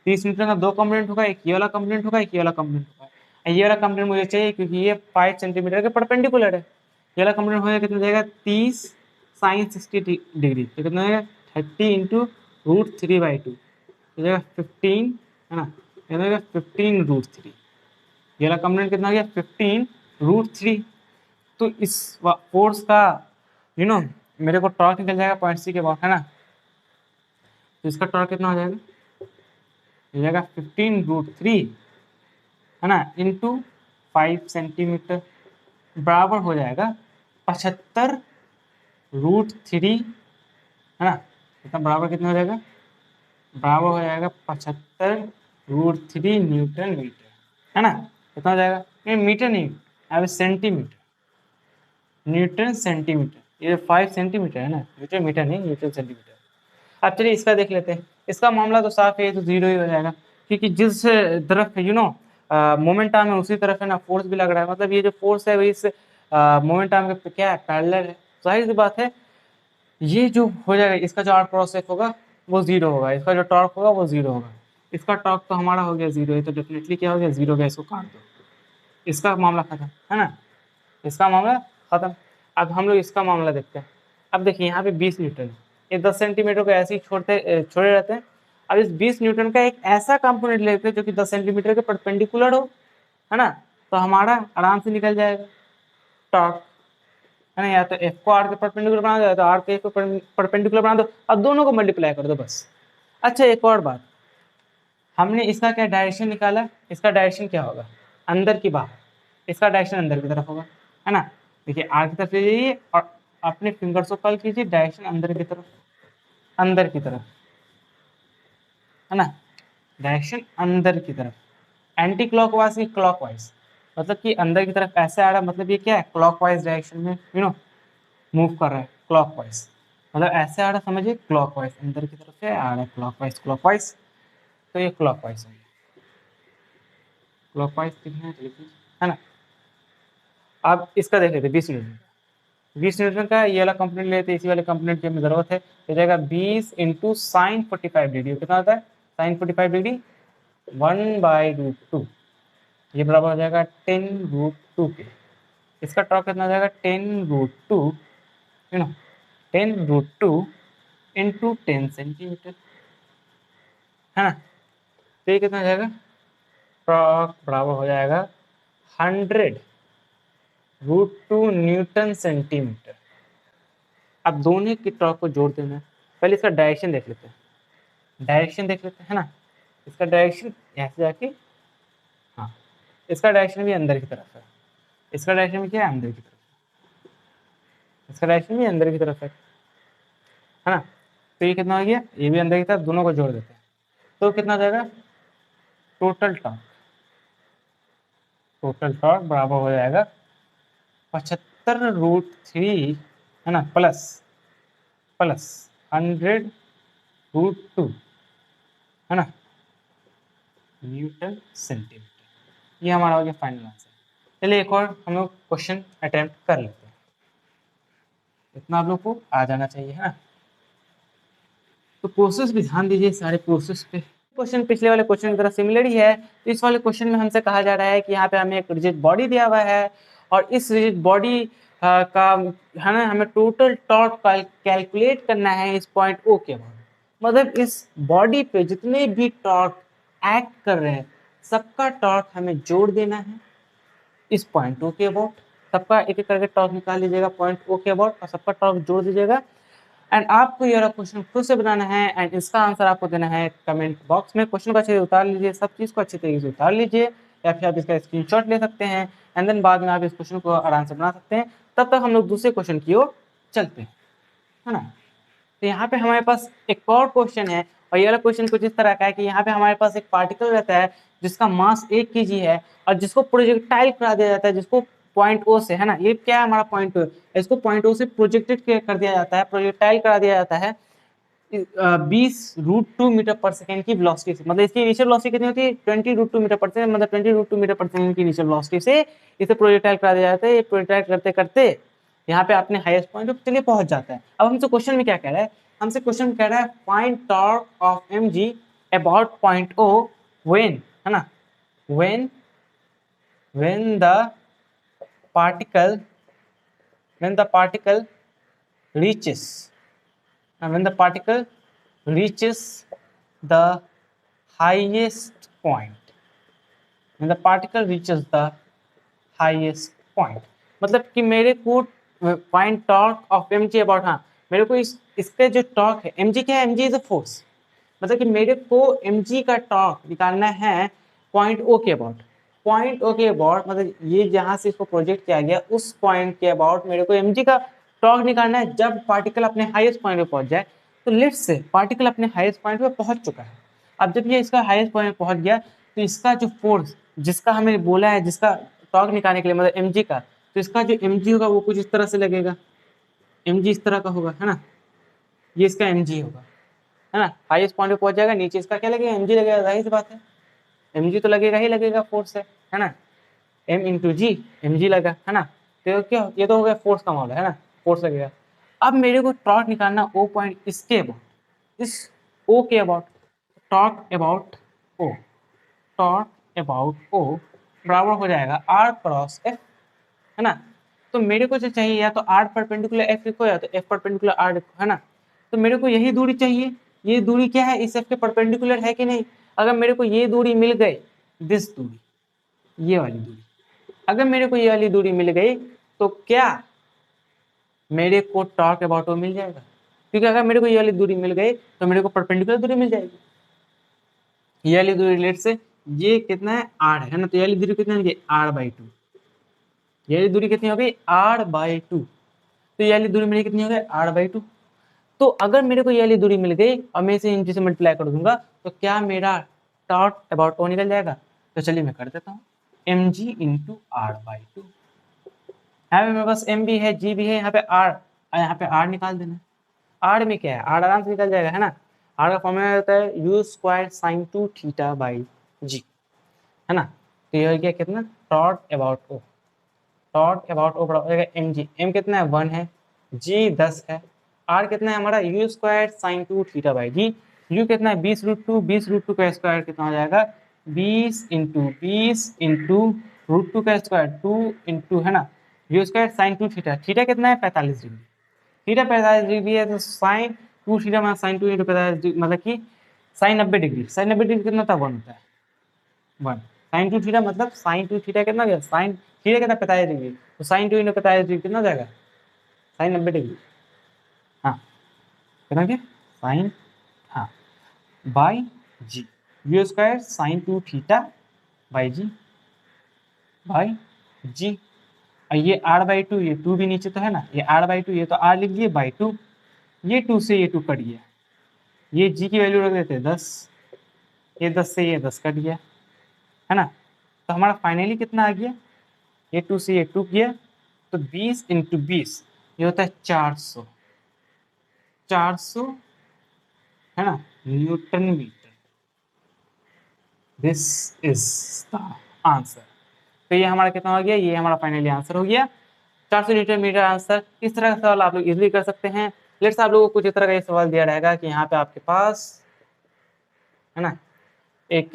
30 न्यूटन का 2 कंपोनेंट होगा, एक ये वाला कंपोनेंट होगा, एक ये वाला कंपोनेंट होगा। ये वाला कंपोनेंट मुझे चाहिए क्योंकि ये 5 सेंटीमीटर के परपेंडिकुलर है। ये वाला कंपोनेंट हो जाएगा, कितना जाएगा, 30 साइन 60 डिग्री, तो कितना जाएगा 30 इंटू रूट 3/2, हो जाएगा 15 है ना, कितना जाएगा 15 रूट 3। ये वाला कंपोनेंट कितना हो गया 15 रूट 3। तो इस फोर्स का मेरे को टॉर्क निकल जाएगा पॉइंट सी के अबाउट, है ना। तो इसका टॉर्क कितना हो जाएगा, हो जाएगा 15 रूट 3 है ना, इंटू 5 सेंटीमीटर, बराबर हो जाएगा 75 रूट 3 है ना। कितना बराबर, कितना हो जाएगा, बराबर हो जाएगा 75 रूट 3 न्यूटन मीटर, है ना। कितना हो जाएगा, ये मीटर नहीं, अब सेंटीमीटर, न्यूटन सेंटीमीटर, ये 5 सेंटीमीटर है ना, न्यूटन मीटर नहीं, न्यूटन सेंटीमीटर। अब चलिए इसका देख लेते हैं। इसका मामला तो साफ है, तो जीरो ही हो जाएगा, क्योंकि जिस तरफ मोमेंट आर्म है उसी तरफ है ना फोर्स भी लग रहा है, मतलब ये जो फोर्स है वो इस मोमेंट आर्म के क्या है, पैरेलल है। जाहिर सी बात है ये जो हो जाएगा, इसका जो आर क्रॉस एफ होगा वो जीरो होगा, इसका जो टॉर्क होगा वो जीरो होगा। इसका टॉर्क तो हमारा हो गया जीरो, है तो डेफिनेटली क्या हो गया, जीरो गया, इसको काट दो, इसका मामला खत्म, है ना, इसका मामला खत्म। अब हम लोग इसका मामला देखते हैं। अब देखिए यहाँ पे 20 न्यूटन, ये 10 सेंटीमीटर को ऐसे ही छोड़े रहते हैं। अब इस 20 न्यूटन का एक ऐसा कंपोनेंट लेते हैं जो कि 10 सेंटीमीटर के परपेंडिकुलर हो, है ना, तो हमारा आराम से निकल जाएगा टॉर्क, है ना। या तो एफ को आर के परपेंडिकुलर बना दो, या तो आर के एफ को परपेंडिकुलर बना दो, अब दोनों को मल्टीप्लाई कर दो बस। अच्छा एक और बात, हमने इसका क्या डायरेक्शन निकाला, इसका डायरेक्शन क्या होगा, अंदर की बाहर, इसका डायरेक्शन अंदर की तरफ होगा, है ना। देखिए आर की तरफ ले जाइए और अपने फिंगर्स को कर्ल कीजिए, डायरेक्शन अंदर की तरफ, अंदर की तरफ, है ना, डायरेक्शन अंदर की तरफ, एंटी क्लॉकवाइज की क्लॉकवाइज, मतलब कि अंदर की तरफ ऐसे आ रहा है, मतलब ये क्या है, क्लॉकवाइज डायरेक्शन में मूव कर रहा है, क्लॉकवाइज, मतलब ऐसे आ रहा है, समझिए क्लॉकवाइज, अंदर की तरफ से आ रहा है क्लॉकवाइज, क्लॉकवाइज, तो ये क्लॉकवाइज है, क्लॉकवाइज कितना है ना। अब इसका देख लेते 20 न्यूटन, 20 न्यूटन का ये वाला कंपोनेंट लेते, इसी वाले कंपोनेंट की हमें जरूरत है, हो जाएगा 20 इंटू साइन 45 डिग्री, कितना होता है साइन 45 डिग्री, 1/√2, ये बराबर हो जाएगा 10√2 के। इसका टॉर्क कितना हो जाएगा 10√2 10√2 इंटू 10 सेंटीमीटर, है ना। तो ये कितना हो जाएगा, टॉर्क बराबर हो जाएगा 100√2 न्यूटन सेंटीमीटर। अब दोनों की टॉर्क को जोड़ देना है, पहले इसका डायरेक्शन देख लेते हैं, डायरेक्शन देख लेते हैं, है ना। इसका डायरेक्शन ऐसे जाके, हाँ इसका डायरेक्शन भी अंदर की तरफ है, इसका डायरेक्शन भी क्या है, अंदर की तरफ, इसका डायरेक्शन भी अंदर की तरफ है ना। तो ये कितना हो गया, ये भी अंदर की तरफ, दोनों को जोड़ देते हैं, तो कितना हो जाएगा, टोटल टॉर्क, टोटल टॉर्क बराबर हो जाएगा 75√3 है ना, प्लस 100√2 है ना न्यूटन सेंटीमीटर। ये हमारा हो गया फाइनल आंसर। चलिए एक और हम लोग क्वेश्चन अटेम्प्ट कर लेते हैं, इतना आप लोग को आ जाना चाहिए, है ना। तो प्रोसेस भी ध्यान दीजिए सारे प्रोसेस पे। क्वेश्चन पिछले वाले क्वेश्चन की तरह सिमिलर ही है, तो इस वाले क्वेश्चन में हमसे कहा जा रहा है कि यहाँ पे हमें एक रिजिड बॉडी दिया हुआ है, और इस रिजिड बॉडी का है ना हमें टोटल टॉर्क कैलकुलेट करना है इस पॉइंट ओ के बाद, मतलब इस बॉडी पे जितने भी टॉर्क एक्ट कर रहे हैं सबका टॉर्क हमें जोड़ देना है इस पॉइंट ओ के अबाउट, सबका एक एक करके टॉर्क निकाल लीजिएगा पॉइंट ओ के अबाउट और सबका टॉर्क जोड़ दीजिएगा। एंड आपको ये क्वेश्चन खुद से बनाना है, एंड इसका आंसर आपको देना है कमेंट बॉक्स में। क्वेश्चन को अच्छे से उतार लीजिए, सब चीज़ को अच्छे तरीके से उतार लीजिए, या फिर आप इसका स्क्रीनशॉट ले सकते हैं, एंड देन बाद में आप इस क्वेश्चन को आराम से बना सकते हैं। तब तक हम लोग दूसरे क्वेश्चन की ओर चलते हैं, है ना। तो यहाँ पे हमारे पास एक और क्वेश्चन है, और ये वाला क्वेश्चन कुछ इस तरह का है कि यहाँ पे हमारे पास एक पार्टिकल रहता है जिसका मास 1 kg है, और जिसको प्रोजेक्टाइल करा दिया जाता है, जिसको पॉइंट ओ से, है ना, ये क्या है हमारा पॉइंट ओ, इसको पॉइंट ओ से प्रोजेक्टेड कर दिया जाता है, प्रोजेक्टाइल करा दिया जाता है 20√2 मीटर पर सेकेंड की वेलोसिटी से, मतलब इसकी इनिशियल वेलोसिटी कितनी होती है 20√2 मीटर पर सेकेंड, मतलब 20√2 मीटर पर सेकेंड की इनिशियल वेलोसिटी से इसे प्रोजेक्टाइल करा दिया जाता है। ये प्रोजेक्टाइल करते करते यहाँ पे अपने हाईएस्ट पॉइंट पे चलिए पहुंच जाता है। अब हमसे क्वेश्चन में क्या कह रहा है, हमसे क्वेश्चन कह रहा है find torque of mg about point O when, है ना, when the particle reaches when the particle reaches the highest point, when the particle reaches the highest point, मतलब कि मेरे को find torque of mg about, हाँ मेरे को इसके जो टॉर्क है, mg क्या है, mg इज अ फोर्स, मतलब कि मेरे को mg का टॉर्क निकालना है पॉइंट O के अबाउट। पॉइंट O के अबाउट मतलब ये जहाँ से इसको प्रोजेक्ट किया गया उस पॉइंट के अबाउट मेरे को mg का टॉर्क निकालना है जब पार्टिकल अपने हाईएस्ट पॉइंट पे पहुंच जाए। तो लेट्स से पार्टिकल अपने हाईएस्ट पॉइंट पे पहुंच चुका है। अब जब ये इसका हाईएस्ट पॉइंट पे पहुंच गया तो इसका जो फोर्स जिसका हमें बोला है, जिसका टॉर्क निकालने के लिए मतलब mg का, तो इसका जो mg होगा वो कुछ इस तरह से लगेगा, mg इस तरह का होगा, है ना, ये इसका mg होगा, है ना, हाईएस्ट पॉइंट पे पहुंच जाएगा, नीचे इसका क्या लगेगा, mg लगेगा, जाहिर सी बात है mg तो लगेगा ही लगेगा, फोर्स है ना, m इंटू जी, mg लगा, है ना, तो क्या ये तो हो गया फोर्स का मामला, है ना, फोर्स लगेगा। अब मेरे को टॉर्क निकालना O पॉइंट इसके अबाउट, इस O के about, torque about O, torque about O बराबर हो जाएगा R क्रॉस F, है ना। तो मेरे को जो चाहिए या तो R परपेंडिकुलर F लिखो या तो F परपेंडिकुलर R लिखो, है ना। तो मेरे को यही दूरी चाहिए, ये दूरी क्या है, इस F के परपेंडिकुलर है कि नहीं। अगर मेरे को ये दूरी मिल गई, दिस दूरी, ये वाली दूरी, अगर मेरे को ये वाली दूरी मिल गई तो क्या मेरे को टॉर्क अबाउट O मिल जाएगा, क्योंकि अगर मेरे को ये वाली दूरी मिल गई तो मेरे को परपेंडिकुलर दूरी मिल जाएगी। ये वाली दूरी रिलेट से ये कितना है R है ना, तो ये वाली दूरी कितना है R/2, ये वाली दूरी कितनी हो गई R/2, तो ये वाली दूरी मेरी कितनी हो गई R/2। तो अगर मेरे को ये वाली दूरी मिल गई और मैं इसे इंच से मल्टीप्लाई कर दूंगा तो क्या मेरा टॉर्क अबाउट O निकल जाएगा। तो चलिए मैं कर देता हूँ, mg इंटू R/2, यहाँ पे मेरे पास m भी है g भी है, यहाँ पे r निकाल देना। r में क्या है, r आराम से निकल जाएगा, है ना। r का फॉर्मूला होता है u² sin 2 θ/g, है ना। तो ये हो गया कितना, torque about O, torque about O बराबर हो जाएगा mg, m कितना है 1 है, g 10 है, r कितना है हमारा u² sin 2 θ/g, u कितना है 20√2, 20√2 का स्क्वायर कितना हो जाएगा 20 इंटू 20 इंटू √2 का स्क्वायर 2 इंटू, है ना, u² sin 2 θ, थीटा कितना है 45 डिग्री, थीटा 45 डिग्री है तो sin 2 θ में sin 2 इंटू 45 डिग्री मतलब कि sin 90 डिग्री, sin 90 डिग्री कितना होता है 1 होता है 1, sin 2 थीटा मतलब sin 2 थीटा कितना गया, sin थीटा कितना 45 डिग्री, तो sin 2 इंटू 45 डिग्री कितना हो जाएगा sin 90 डिग्री, हाँ कितना क्या sin, हाँ by g, u² sin 2 theta by g, by g, और ये R/2, ये 2 भी नीचे तो है ना, ये R/2, ये तो R लिख दिए बाई 2, ये 2 से ये 2 कट गया, ये g की वैल्यू रख देते 10, ये 10 से ये 10 कट गया, है ना। तो हमारा फाइनली कितना आ गया, ये 2 से ये 2 गया, तो 20 इंटू 20 ये होता है 400, 400, है ना, newton metre. This is the answer. तो ये हमारा कितना हो गया, ये हमारा फाइनली आंसर हो गया 400 न्यूटन मीटर आंसर। इस तरह का सवाल आप लोग इजीली कर सकते हैं। लेट्स आप लोगों को कुछ इस तरह का ये सवाल दिया रहेगा कि यहाँ पे आपके पास, है ना, एक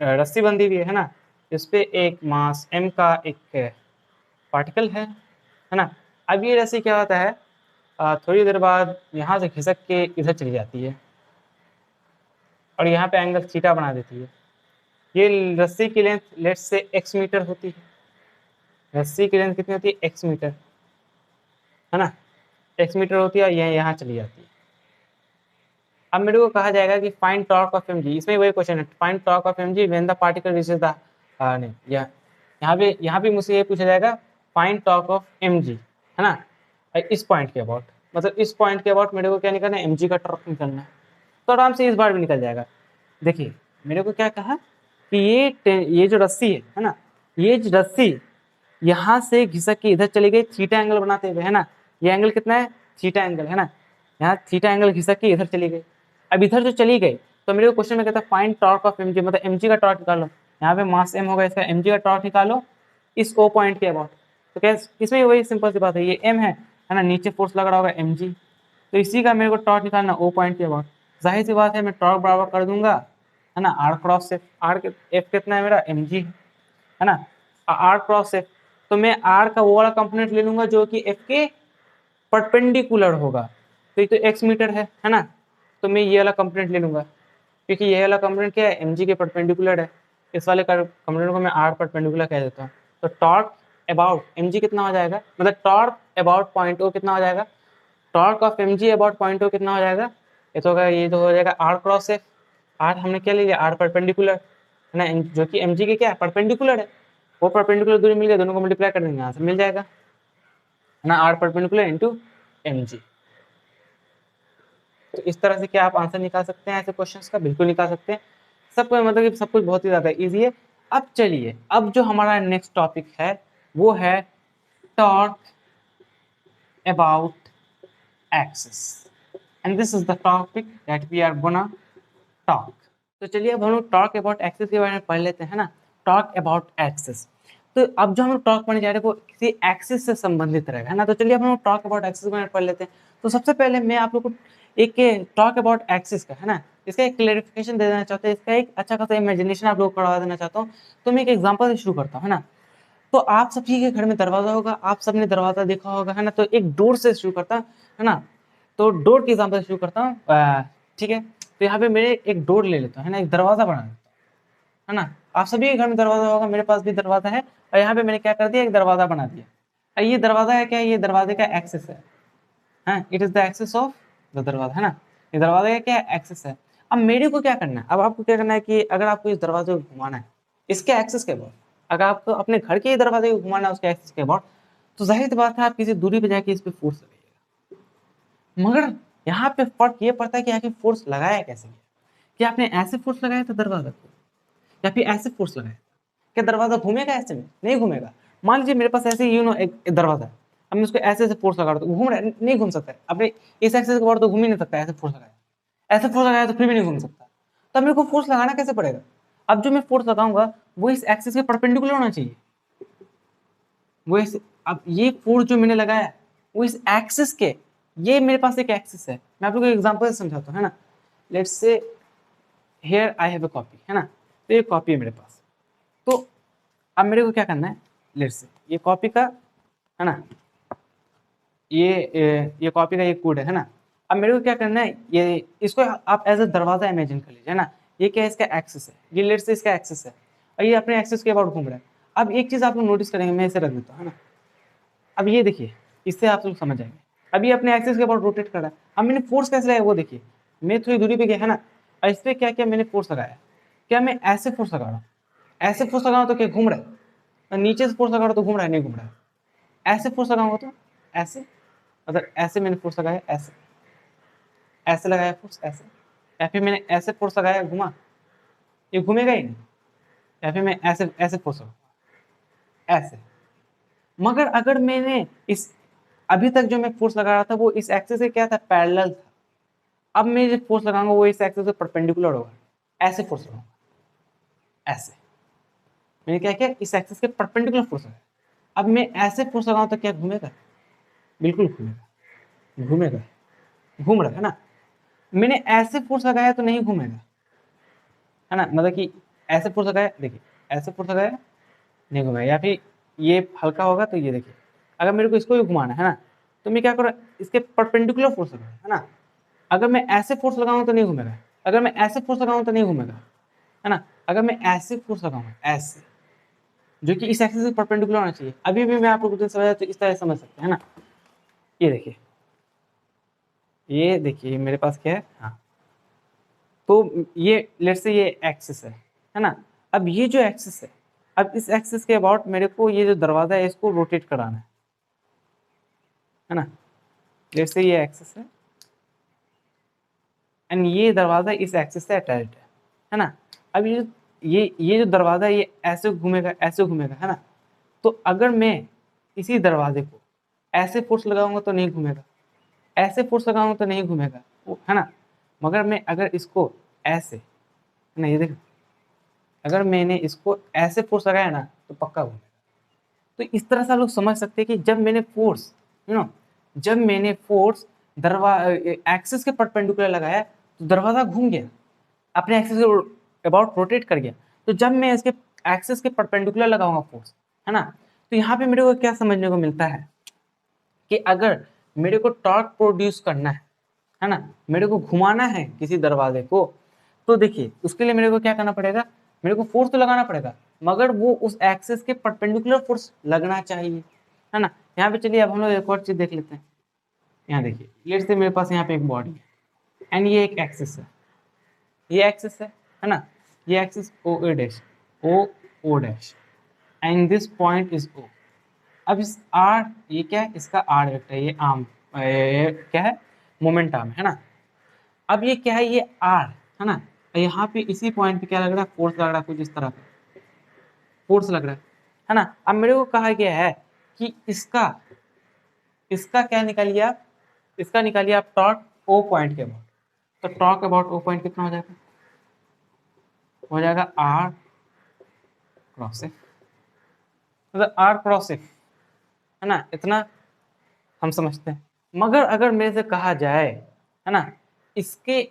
रस्सी बंधी हुई है ना, इस पे एक मास m का एक पार्टिकल है ना। अब ये रस्सी क्या होता है, थोड़ी देर बाद यहाँ से खिसक के इधर चली जाती है और यहाँ पे एंगल थीटा बना देती है। ये रस्सी की length let's say x metre होती है, रस्सी की लेंथ कितनी होती है x मीटर, है ना, x मीटर होती है, यह यहाँ चली जाती है। अब मेरे को कहा जाएगा कि फाइंड टॉर्क ऑफ mg, इसमें वही क्वेश्चन है, find torque of mg when the particle reaches the, नहीं यहाँ पे मुझसे ये पूछा जाएगा फाइंड टॉर्क ऑफ mg, है ना, इस पॉइंट के अबाउट, मतलब इस पॉइंट के अबाउट मेरे को क्या निकालना है, mg का टॉर्क निकालना है। तो आराम से इस बार भी निकल जाएगा। देखिए मेरे को क्या कहा कि ये जो रस्सी है ना, ये जो रस्सी यहाँ से घिसक के इधर चली गई थीटा एंगल बनाते हुए, है ना, ये एंगल कितना है थीटा एंगल, है ना, यहाँ थीटा एंगल घिसक के इधर चली गई। अब इधर जो चली गई तो मेरे को क्वेश्चन में कहता है फाइंड टॉर्क ऑफ mg, मतलब mg का टॉर्क निकालो। यहाँ पे मास m होगा, इसका mg का टॉर्क निकालो इस O पॉइंट के अबाउट। तो कैसे, इसमें वही सिंपल सी बात है, ये m है ना, नीचे फोर्स लग रहा होगा mg, तो इसी का मेरे को टॉर्क निकालना O पॉइंट के अबाउट। जाहिर सी बात है मैं टॉर्क बराबर कर दूंगा है ना r क्रॉस एफ, एफ कितना है मेरा mg है ना, r क्रॉस एफ, तो मैं r का वो वाला कंपोनेंट ले लूंगा जो कि f के परपेंडिकुलर होगा, तो ये तो x मीटर है ना, तो मैं ये वाला कंपोनेंट ले लूंगा, क्योंकि ये वाला कंपोनेंट क्या है, mg के परपेंडिकुलर है, इस वाले कंपोनेंट को मैं r परपेंडिकुलर कह देता हूँ। तो टॉर्क अबाउट mg कितना हो जाएगा, मतलब टॉर्क अबाउट पॉइंट ओ कितना हो जाएगा, torque of mg about point O कितना हो जाएगा, ये तो होगा, ये तो हो जाएगा r क्रॉस एफ, r हमने क्या ले लिया, r परपेंडिकुलर है ना, जो कि mg के क्या है, परपेंडिकुलर है, वो परपेंडिकुलर दूरी मिल गया, दोनों को मल्टीप्लाई कर देंगे, यहाँ से मिल जाएगा है ना, r परपेंडिकुलर इंटू mg। तो इस तरह से क्या आप आंसर निकाल सकते हैं ऐसे क्वेश्चंस का, बिल्कुल निकाल सकते हैं, सब मतलब कि सब कुछ बहुत ही ज़्यादा ईजी है। अब चलिए, अब जो हमारा नेक्स्ट टॉपिक है वो है torque about axis, and this is the topic that we are gonna talk. तो चलिए अब हम लोग टॉर्क अबाउट एक्सिस के बारे में पढ़ लेते हैं ना, टॉर्क अबाउट एक्सिस। तो अब जो हम लोग टॉर्क पढ़ने जा रहे हैं वो किसी एक्सिस से संबंधित रहेगा है ना, तो चलिए अब हम लोग टॉर्क अबाउट एक्सिस के बारे में पढ़ लेते हैं। तो सबसे पहले मैं आप लोग को एक टॉक अबाउट एक्सिस का है ना, इसका एक क्लेरिफिकेशन दे देना चाहता हूँ, इसका एक अच्छा खासा इमेजिनेशन आप लोग को करवा देना चाहता हूँ। तो मैं एक एग्जांपल से शुरू करता हूँ है ना, तो आप सभी के घर में दरवाजा होगा, आप सबने दरवाजा देखा होगा है ना, तो एक डोर से शुरू करता है ना, तो डोर के एग्जांपल से शुरू करता हूँ, ठीक है। तो यहाँ पे मेरे एक डोर ले लेता हूँ है ना, एक दरवाजा बना लेता हूँ है ना, आप सभी के घर में दरवाजा होगा, मेरे पास भी दरवाजा है, और यहाँ पे मैंने क्या कर दिया, एक दरवाजा बना दिया, और ये दरवाजा है क्या, ये दरवाजे का एक्सेस है, it is the axis of the दरवाजा है ना, ये दरवाजे का क्या एक्सेस है। अब मेरे को क्या करना है, अब आपको क्या करना है कि अगर आपको इस दरवाजे को घुमाना है इसके एक्सेस के बाद, अगर आपको अपने घर के दरवाजे को घुमाना है उसके एक्सेस के बाद, तो जाहिर सी बात है आप किसी दूरी पे जाके इस पे फोर्स लगाइएगा। मगर यहाँ पे फर्क ये पड़ता है कि आखिर फोर्स लगाया कैसे गया, कि आपने ऐसे फोर्स लगाया था दरवाजा को, या फिर ऐसे फोर्स लगाया, क्या दरवाजा घूमेगा, ऐसे में नहीं घूमेगा। मान लीजिए मेरे पास ऐसे एक दरवाजा है, अब मैं उसको ऐसे ऐसे फोर्स लगा रहा हूँ, घूम रहा है, नहीं घूम सकता है, अपने इस एक्सेस के बाद तो घूम ही नहीं सकता, ऐसे फोर्स लगाया, ऐसे फोर्स लगाया तो फिर भी नहीं घूम सकता, तो मेरे को फोर्स लगाना कैसे पड़ेगा। अब जो मैं फोर्स लगाऊंगा वो इस एक्सिस के परपेंडिकुलर होना चाहिए, वो इस, अब ये फोर्स जो मैंने लगाया वो इस एक्सिस के, ये मेरे पास एक एक्सिस है, मैं आप लोगों को एग्जांपल से समझाता हूँ है ना। Let's say here I have a copy है ना, तो ये कॉपी है मेरे पास, तो अब मेरे को क्या करना है, लेट्स से ये कॉपी का है ना, ये कॉपी का ये कोड है ना, अब मेरे को क्या करना है, ये इसको आप एज अ दरवाजा इमेजिन कर लीजिए है ना, ये क्या है, इसका एक्सेस है, ये लेट्स से इसका एक्सेस है, और ये अपने एक्सेस के अबाउट घूम रहा है। अब एक चीज आप लोग नोटिस करेंगे, मैं इसे रख देता हूँ है ना, अब ये देखिए, इससे आप लोग समझ जाएंगे, अभी अपने एक्सेस के अबाउट रोटेट कर रहा है, अब मैंने फोर्स कैसे लगाया वो देखिए, मैं थोड़ी दूरी पे गया है ना, और इस पर क्या क्या मैंने फोर्स लगाया, क्या मैं ऐसे फोर्स लगा रहा हूँ, ऐसे फोर्स लगा रहा हूँ तो क्या घूम रहा है, और नीचे से फोर्स लगा रहा हूँ तो घूम रहा है, नहीं घूम रहा है, ऐसे फोर्स लगाऊंगा तो ऐसे, मतलब ऐसे मैंने फोर्स लगाया, ऐसे ऐसे लगाया फोर्स ऐसे, या फिर मैंने ऐसे फोर्स लगाया घुमा, ये घूमेगा ही नहीं, या फिर मैं ऐसे ऐसे फोर्स लगाऊंगा ऐसे। मगर अगर मैंने इस अभी तक जो मैं फोर्स लगा रहा था वो इस एक्सिस से क्या था, पैरेलल था, अब मैं जो फोर्स लगाऊंगा वो इस एक्सिस से परपेंडिकुलर होगा, ऐसे फोर्स लगाऊंगा, ऐसे मैंने क्या किया, इस एक्सिस के परपेंडिकुलर फोर्स लगाया, अब मैं ऐसे फोर्स लगाऊं तो क्या घूमेगा, बिल्कुल घूमेगा, घूमेगा, घूम रहा है ना। मैंने ऐसे फोर्स लगाया तो नहीं घूमेगा है ना, मतलब कि ऐसे फोर्स लगाया, देखिए ऐसे फोर्स लगाया नहीं घुमाया, या फिर ये हल्का होगा तो ये देखिए, अगर मेरे को इसको भी घुमाना है ना, तो मैं क्या करूँ, इसके परपेंडिकुलर फोर्स लगाऊँ है ना, अगर मैं ऐसे फोर्स लगाऊँ तो नहीं घूमेगा, अगर मैं ऐसे फोर्स लगाऊँ तो नहीं घूमेगा है ना, अगर मैं ऐसे फोर्स लगाऊँ ऐसे, जो कि इस एक्सिस से परपेंडिकुलर होना चाहिए, अभी भी मैं आप लोगों को समझाया तो इस तरह समझ सकते हैं ना। ये देखिए, ये देखिए मेरे पास क्या है, हाँ, तो ये लेट्स से ये एक्सिस है ना, अब ये जो एक्सिस है, अब इस एक्सिस के अबाउट मेरे को ये जो दरवाजा है इसको रोटेट कराना है ना, लेट्स से ये एक्सिस है एंड ये दरवाजा इस एक्सिस से अटैच्ड है ना। अब ये जो दरवाजा है ये ऐसे घूमेगा, ऐसे घूमेगा है ना, तो अगर मैं इसी दरवाजे को ऐसे फोर्स लगाऊंगा तो नहीं घूमेगा, ऐसे फोर्स लगाऊंगा तो नहीं घूमेगा है ना, मगर मैं अगर इसको ऐसे ना, ये देखो, अगर मैंने इसको ऐसे फोर्स लगाया ना तो पक्का घूमेगा, तो इस तरह से आप लोग समझ सकते हैं कि जब मैंने फोर्स जब मैंने फोर्स एक्सिस के परपेंडिकुलर लगाया तो दरवाजा घूम गया, अपने एक्सिस के अबाउट रोटेट कर गया। तो जब मैं इसके एक्सिस के परपेंडिकुलर लगाऊंगा फोर्स, है ना, तो यहाँ पे मेरे को क्या समझने को मिलता है कि अगर मेरे को टॉर्क प्रोड्यूस करना है ना, मेरे को घुमाना है किसी दरवाजे को, तो देखिए उसके लिए मेरे को क्या करना पड़ेगा, मेरे को फोर्स तो लगाना पड़ेगा, मगर वो उस एक्सिस के परपेंडिकुलर फोर्स लगना चाहिए, है ना। यहाँ पे चलिए अब हम लोग एक और चीज देख लेते हैं। यहाँ देखिए, लेट्स से मेरे पास यहाँ पे एक बॉडी है एंड ये एक एक्सिस है, ये एक्सिस है ना, ये axis O A dash O dash and this point is O. अब इस आर, ये क्या है, इसका आर वेक्टर, ये आर्म, ये क्या है, मोमेंट आर्म, है ना। अब ये क्या है, ये आर, है ना, यहाँ पे इसी पॉइंट पे क्या लग रहा है, फोर्स लग रहा है, कुछ इस तरह का फोर्स लग रहा है ना। अब मेरे को कहा गया है कि इसका क्या निकालिए आप, इसका निकालिए आप टॉर्क ओ पॉइंट के अबाउट। तो टॉर्क अबाउट ओ पॉइंट कितना हो जाएगा, हो जाएगा आर क्रॉस एफ, मतलब आर क्रॉस एफ, है ना, इतना हम समझते हैं। मगर अगर मेरे से कहा जाए, है ना, इसके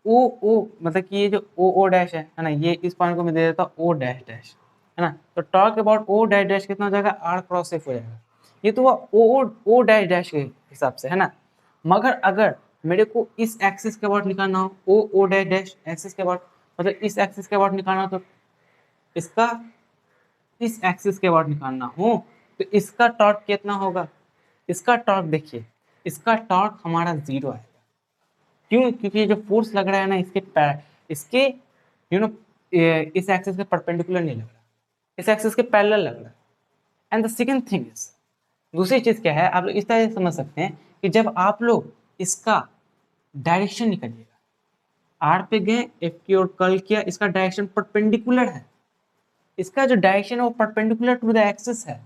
ओ मतलब कि ये जो ओ डैश है ना, ये इस पॉइंट को मैं दे देता हूँ ओ डैश डैश, है ना, तो talk about O dash dash कितना हो जाएगा, आर क्रॉस एफ हो जाएगा। ये तो हुआ ओ डैश डैश के हिसाब से, है ना। मगर अगर मेरे को इस एक्सिस के अबाउट निकालना हो, ओ डैश डैश एक्सिस के अबाउट, मतलब इस एक्सिस के अबाउट निकालना हो, तो इसका इस एक्सिस के अबाउट निकालना हो तो इसका टॉर्क कितना होगा, इसका टॉर्क देखिए, इसका टॉर्क हमारा 0 आएगा। क्यों, क्योंकि जो फोर्स लग रहा है ना, इसके इस एक्सिस के परपेंडिकुलर नहीं लग रहा, इस एक्सिस के पैरेलल लग रहा है। And the second thing is, दूसरी चीज क्या है, आप लोग इस तरह से समझ सकते हैं कि जब आप लोग इसका डायरेक्शन निकालिएगा, आर पे गए, एफ की ओर कर्ल किया, इसका डायरेक्शन परपेंडिकुलर है, इसका जो डायरेक्शन है वो परपेंडिकुलर टू द एक्सिस है,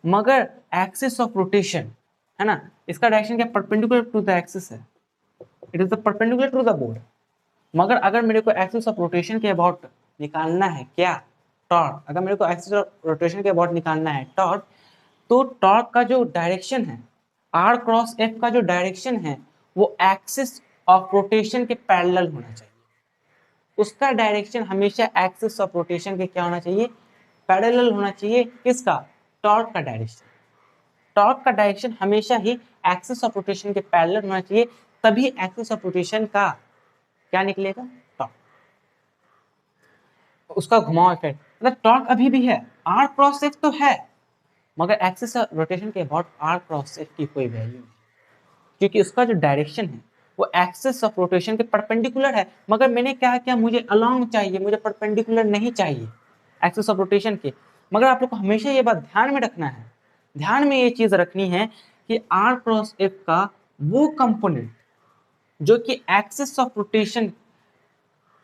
मगर एक्सिस ऑफ रोटेशन, है ना, इसका डायरेक्शन क्या, परपेंडिकुलर टू द एक्सिस है, it is the perpendicular to the board. मगर अगर मेरे को एक्सिस ऑफ रोटेशन के अबाउट निकालना है क्या, टॉर्क, अगर मेरे को एक्सिस ऑफ रोटेशन के अबाउट निकालना है टॉर्क, तो टॉर्क का जो डायरेक्शन है, आर क्रॉस एफ का जो डायरेक्शन है, वो एक्सिस ऑफ रोटेशन के पैरेलल होना चाहिए। उसका डायरेक्शन हमेशा एक्सिस ऑफ रोटेशन के क्या होना चाहिए, पैरेलल होना चाहिए। किसका, टॉर्क का डायरेक्शन, टॉर्क का डायरेक्शन हमेशा ही एक्सिस ऑफ रोटेशन के पैरेलल होना चाहिए, तभी एक्सिस ऑफ रोटेशन का क्या निकलेगा, टॉर्क, उसका घुमाव इफेक्ट। मतलब टॉर्क अभी भी है, आर क्रॉस एफ तो है, मगर एक्सिस ऑफ रोटेशन के अबाउट आर क्रॉस एफ की कोई वैल्यू नहीं, क्योंकि उसका जो डायरेक्शन है वो एक्सिस ऑफ रोटेशन के परपेंडिकुलर है। मगर मैंने क्या किया, मुझे अलोंग चाहिए, मुझे परपेंडिकुलर नहीं चाहिए एक्सिस ऑफ रोटेशन के। मगर आप लोग को हमेशा ये बात ध्यान में रखना है, ध्यान में ये चीज रखनी है कि आर क्रॉस एफ का वो कंपोनेंट जो कि axis of rotation,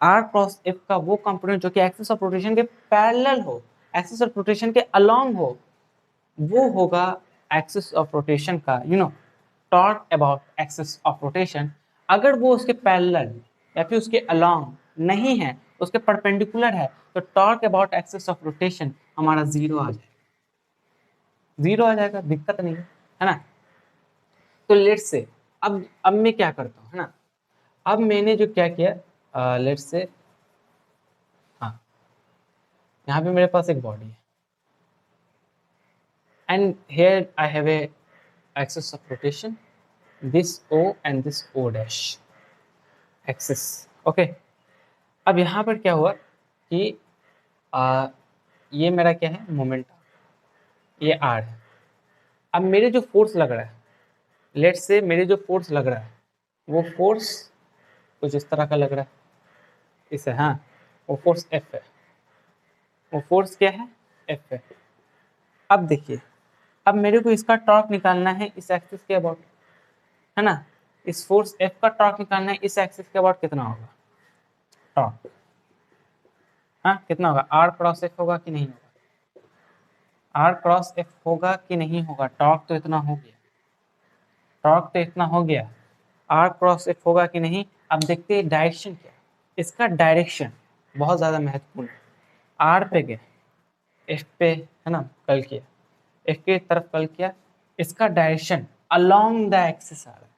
R cross F का वो कंपोनेंट जो कि एक्सिस ऑफ रोटेशन के पैरेलल हो, एक्सिस ऑफ रोटेशन के अलोंग हो, वो होगा एक्सिस ऑफ रोटेशन का torque about axis of rotation. अगर वो उसके पैरेलल या फिर उसके अलोंग नहीं है, उसके परपेंडिकुलर है, तो torque about axis of rotation हमारा 0 आ जाएगा, 0 आ जाएगा, दिक्कत नहीं है ना। तो लेट्स से अब मैं क्या करता हूँ, है ना, अब मैंने जो क्या किया, लेट्स से, हाँ, यहाँ पे मेरे पास एक बॉडी है and here I have a axis of rotation, this O and this O dash axis, okay। अब यहाँ पर क्या हुआ कि ये मेरा क्या है, मोमेंट, ये R है। अब मेरे जो फोर्स लग रहा है, लेट्स से मेरे जो फोर्स लग रहा है वो फोर्स कुछ इस तरह का लग रहा है इसे, हाँ, वो फोर्स F है, वो फोर्स क्या है, F है। अब देखिए, अब मेरे को इसका टॉर्क निकालना है इस एक्सिस के अबाउट, है ना, इस फोर्स F का टॉर्क निकालना है इस एक्सिस के अबाउट, कितना होगा टॉर्क, हाँ, कितना होगा, R क्रॉस F होगा कि नहीं होगा, R क्रॉस F होगा कि नहीं होगा, टॉर्क तो इतना हो गया, टॉर्क तो इतना हो गया, R क्रॉस F होगा कि नहीं। अब देखते हैं डायरेक्शन क्या, इसका डायरेक्शन बहुत ज़्यादा महत्वपूर्ण है। R पे गए, F पे, है ना, कल किया, एफ की तरफ कल किया, इसका डायरेक्शन अलोंग द एक्सिस आ रहा है,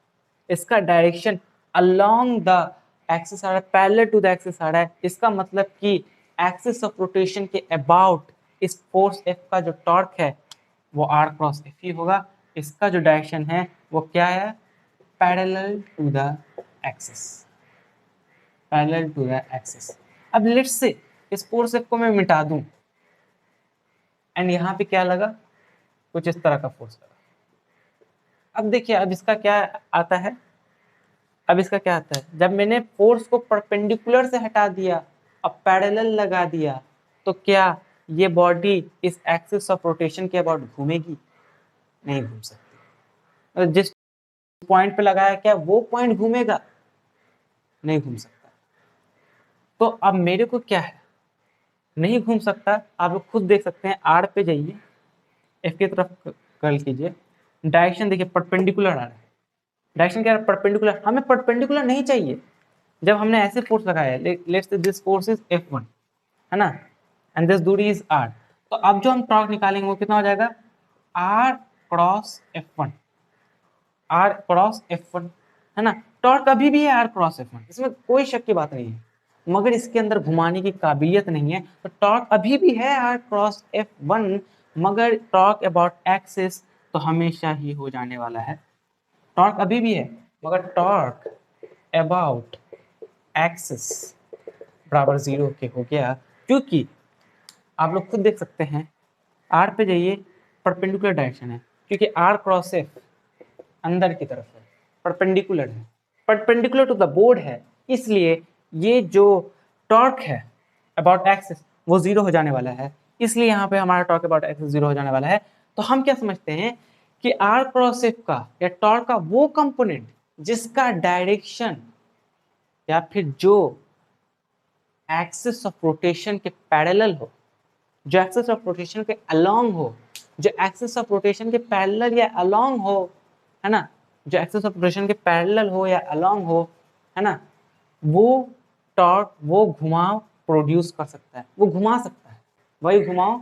इसका डायरेक्शन अलोंग द एक्सिस आ रहा है, पैरेलल टू द एक्सिस आ रहा है। इसका मतलब कि एक्सिस ऑफ रोटेशन के अबाउट इस फोर्स एफ का जो टॉर्क है वो आर क्रॉस एफ ही होगा। इसका जो डायरेक्शन है वो क्या है, parallel to the axis, parallel to the axis. अब लेट्स से इस फोर्स एफ को मैं मिटा दूं एंड यहाँ पे क्या लगा, कुछ इस तरह का फोर्स लगा। अब देखिए अब इसका क्या आता है, अब इसका क्या आता है, जब मैंने फोर्स को परपेंडिकुलर से हटा दिया अब पैरेलल लगा दिया तो क्या ये बॉडी इस एक्सिस ऑफ रोटेशन के अबाउट घूमेगी? नहीं घूम सकती। जिस पॉइंट पे लगाया क्या वो पॉइंट घूमेगा? नहीं घूम सकता। तो अब मेरे को क्या है, नहीं घूम सकता। आप लोग खुद देख सकते हैं, आर पे जाइए, एफ की तरफ कर्ल कीजिए, डायरेक्शन देखिए परपेंडिकुलर आ रहा है। डायरेक्शन क्या है, परपेंडिकुलर। हमें परपेंडिकुलर नहीं चाहिए। जब हमने ऐसे फोर्स लगाया, let's say this force is F1 है ना, एंड दिस दूरी इज R, तो अब जो हम टॉर्क निकालेंगे वो कितना हो जाएगा, R cross F1, R cross F1 है ना। टॉर्क अभी भी है R क्रॉस F1, इसमें कोई शक की बात नहीं है, मगर इसके अंदर घुमाने की काबिलियत नहीं है। तो टॉर्क अभी भी है R क्रॉस F1, मगर टॉर्क अबाउट एक्सिस तो हमेशा ही हो जाने वाला है। टॉर्क अभी भी है मगर टॉर्क अबाउट एक्सिस बराबर 0 के हो गया, क्योंकि आप लोग खुद देख सकते हैं, आर पे जाइए, परपेंडिकुलर डायरेक्शन है, क्योंकि आर क्रॉस एफ अंदर की तरफ है, परपेंडिकुलर है, परपेंडिकुलर टू द बोर्ड है, इसलिए ये जो टॉर्क है अबाउट एक्सिस वो 0 हो जाने वाला है। इसलिए यहाँ पे हमारा टॉर्क अबाउट एक्सिस 0 हो जाने वाला है। तो हम क्या समझते हैं कि आर क्रॉस एफ का या टॉर्क का वो कंपोनेंट जिसका डायरेक्शन या फिर जो एक्सिस ऑफ रोटेशन के पैरेलल हो, जो एक्सिस ऑफ रोटेशन के अलोंग हो, जो एक्सिस ऑफ रोटेशन के पैरेलल या अलोंग हो, है ना, जो एक्सिस ऑफ रोटेशन के पैरेलल हो या अलोंग हो, है ना, वो टॉर्क, वो घुमाव प्रोड्यूस कर सकता है, वो घुमा सकता है, वही घुमाव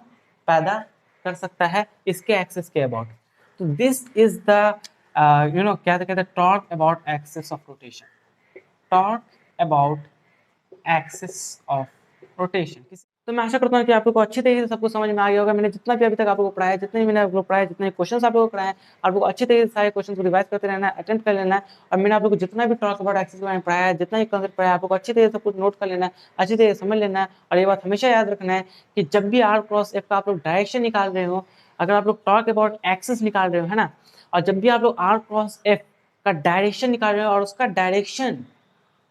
पैदा कर सकता है इसके एक्सिस के अबाउट। तो दिस इज द क्या कहते हैं, torque about axis of rotation, torque about axis of rotation. तो मैं आशा करता हूँ कि आप लोग को अच्छी तरीके से सब कुछ समझ में आ गया होगा। मैंने जितना भी अभी तक आप लोगों को पढ़ाया, जितने भी मैंने आप लोग पढ़ाया, जितने क्वेश्चन आप लोगों को पढ़ाए, आप लोग अच्छी तरीके से सारे क्वेश्चन को रिवाइज करते रहना है, अटेम्प्ट कर लेना है। और मैंने आप लोग को जितना भी टॉक अबाउट एक्सिस के बारे में पढ़ाया, जितना भी कॉन्सेप्ट पढ़ाया, आप लोग को अच्छी तरीके से सब कुछ नोट कर लेना है, अच्छी तरीके से समझ लेना है। और ये बात हमेशा याद रखना है कि जब भी आर क्रॉस एफ का आप लोग डायरेक्शन निकाल रहे हो, अगर आप लोग टॉक अबाउट एक्सिस निकाल रहे हो, है ना, और जब भी आप लोग आर क्रॉस एफ का डायरेक्शन निकाल रहे हो और उसका डायरेक्शन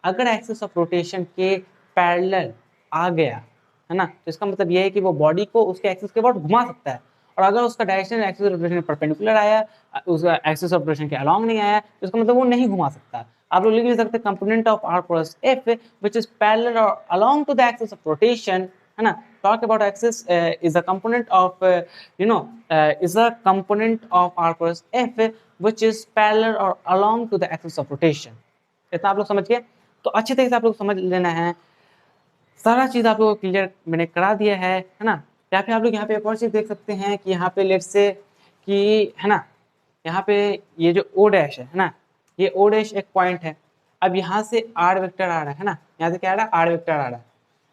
अगर एक्सिस ऑफ रोटेशन के पैरेलल आ गया, है ना, तो इसका मतलब यह है कि वो बॉडी को उसके एक्सिस के अबाउट घुमा सकता है। और अगर उसका direction axis of rotation perpendicular आया, उसका एक्सिस ऑफ रोटेशन के अलोंग नहीं आया, तो इसका मतलब वो नहीं घुमा सकता। आप लोग लिख भी सकते हैं component of R cross F which is parallel और along to the axis of rotation, है ना। Torque about axis is a component of is a component of r cross f which is parallel or along to the axis of rotation। इतना आप लोग समझ गए? तो अच्छी तरीके से आप लोग समझ लेना है, सारा चीज आप लोगों को क्लियर मैंने करा दिया है ना। या फिर आप लोग यहाँ पे एक और चीज देख सकते हैं कि यहाँ पे लेट से कि, है ना, यहाँ पे ये जो ओ डैश है ना, ये ओ डैश एक पॉइंट है। अब यहाँ से आर वेक्टर आ रहा है ना, यहाँ से क्या आ रहा है, आर वेक्टर आ रहा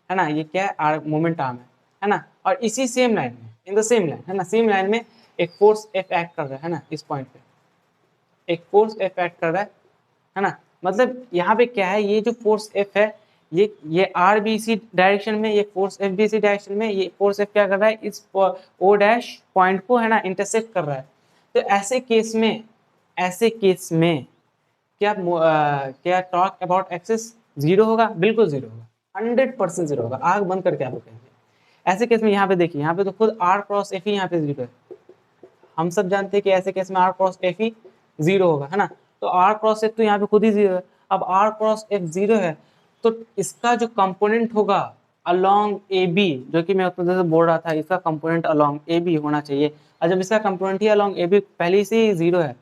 है ना, ये क्या है, आर मोमेंट आर्म है ना। और इसी सेम लाइन में, इन द सेम लाइन, है ना, सेम लाइन में एक फोर्स एफ एक्ट कर रहा है ना, इस पॉइंट पे एक फोर्स एफ एक्ट कर रहा है ना। मतलब यहाँ पे क्या है, ये जो फोर्स एफ है, ये आर बी सी डायरेक्शन में, ये force F B C direction में, ये फोर्स एफ क्या कर रहा है, इस ओ डैश पॉइंट को, है ना, इंटरसेक्ट कर रहा है। तो ऐसे केस में क्या टॉक अबाउट एक्सिस 0 होगा? बिल्कुल 0 होगा, 100% 0 होगा। आग बंद करके आप लोग कहेंगे। ऐसे केस में यहाँ पे देखिए, यहाँ पे तो खुद आर क्रॉस एफ ही यहाँ पे 0 है। हम सब जानते हैं कि ऐसे केस में आर क्रॉस एफ ही 0 होगा, है ना। तो आर क्रॉस एफ तो यहाँ पे खुद ही 0 है। अब आर क्रॉस एफ 0 है तो इसका जो कंपोनेंट होगा अलोंग ए बी, जो कि मैं उतना देर से बोल रहा था, इसका कंपोनेंट अलोंग ए बी होना चाहिए। और जब इसका कंपोनेंट ही अलोंग ए बी पहले से ही 0 है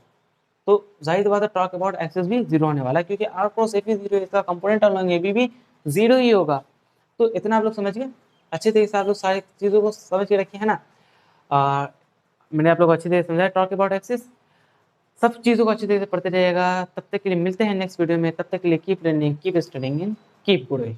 तो जाहिर बात है टॉक अबाउट एक्सिस भी 0 होने वाला है, क्योंकि आर क्रॉस एफ ही 0 है, इसका कंपोनेंट अलोंग ए बी भी 0 ही होगा। तो इतना आप लोग समझ गए। अच्छे तरीके से आप लोग सारी चीज़ों को समझ के रखिए, है ना। मैंने आप लोग को अच्छी तरह से समझाया टॉर्क अबाउट एक्सिस। सब चीज़ों को अच्छी तरह से पढ़ते रहिएगा। तब तक के लिए मिलते हैं नेक्स्ट वीडियो में। तब तक के लिए keep learning, keep studying and keep growing.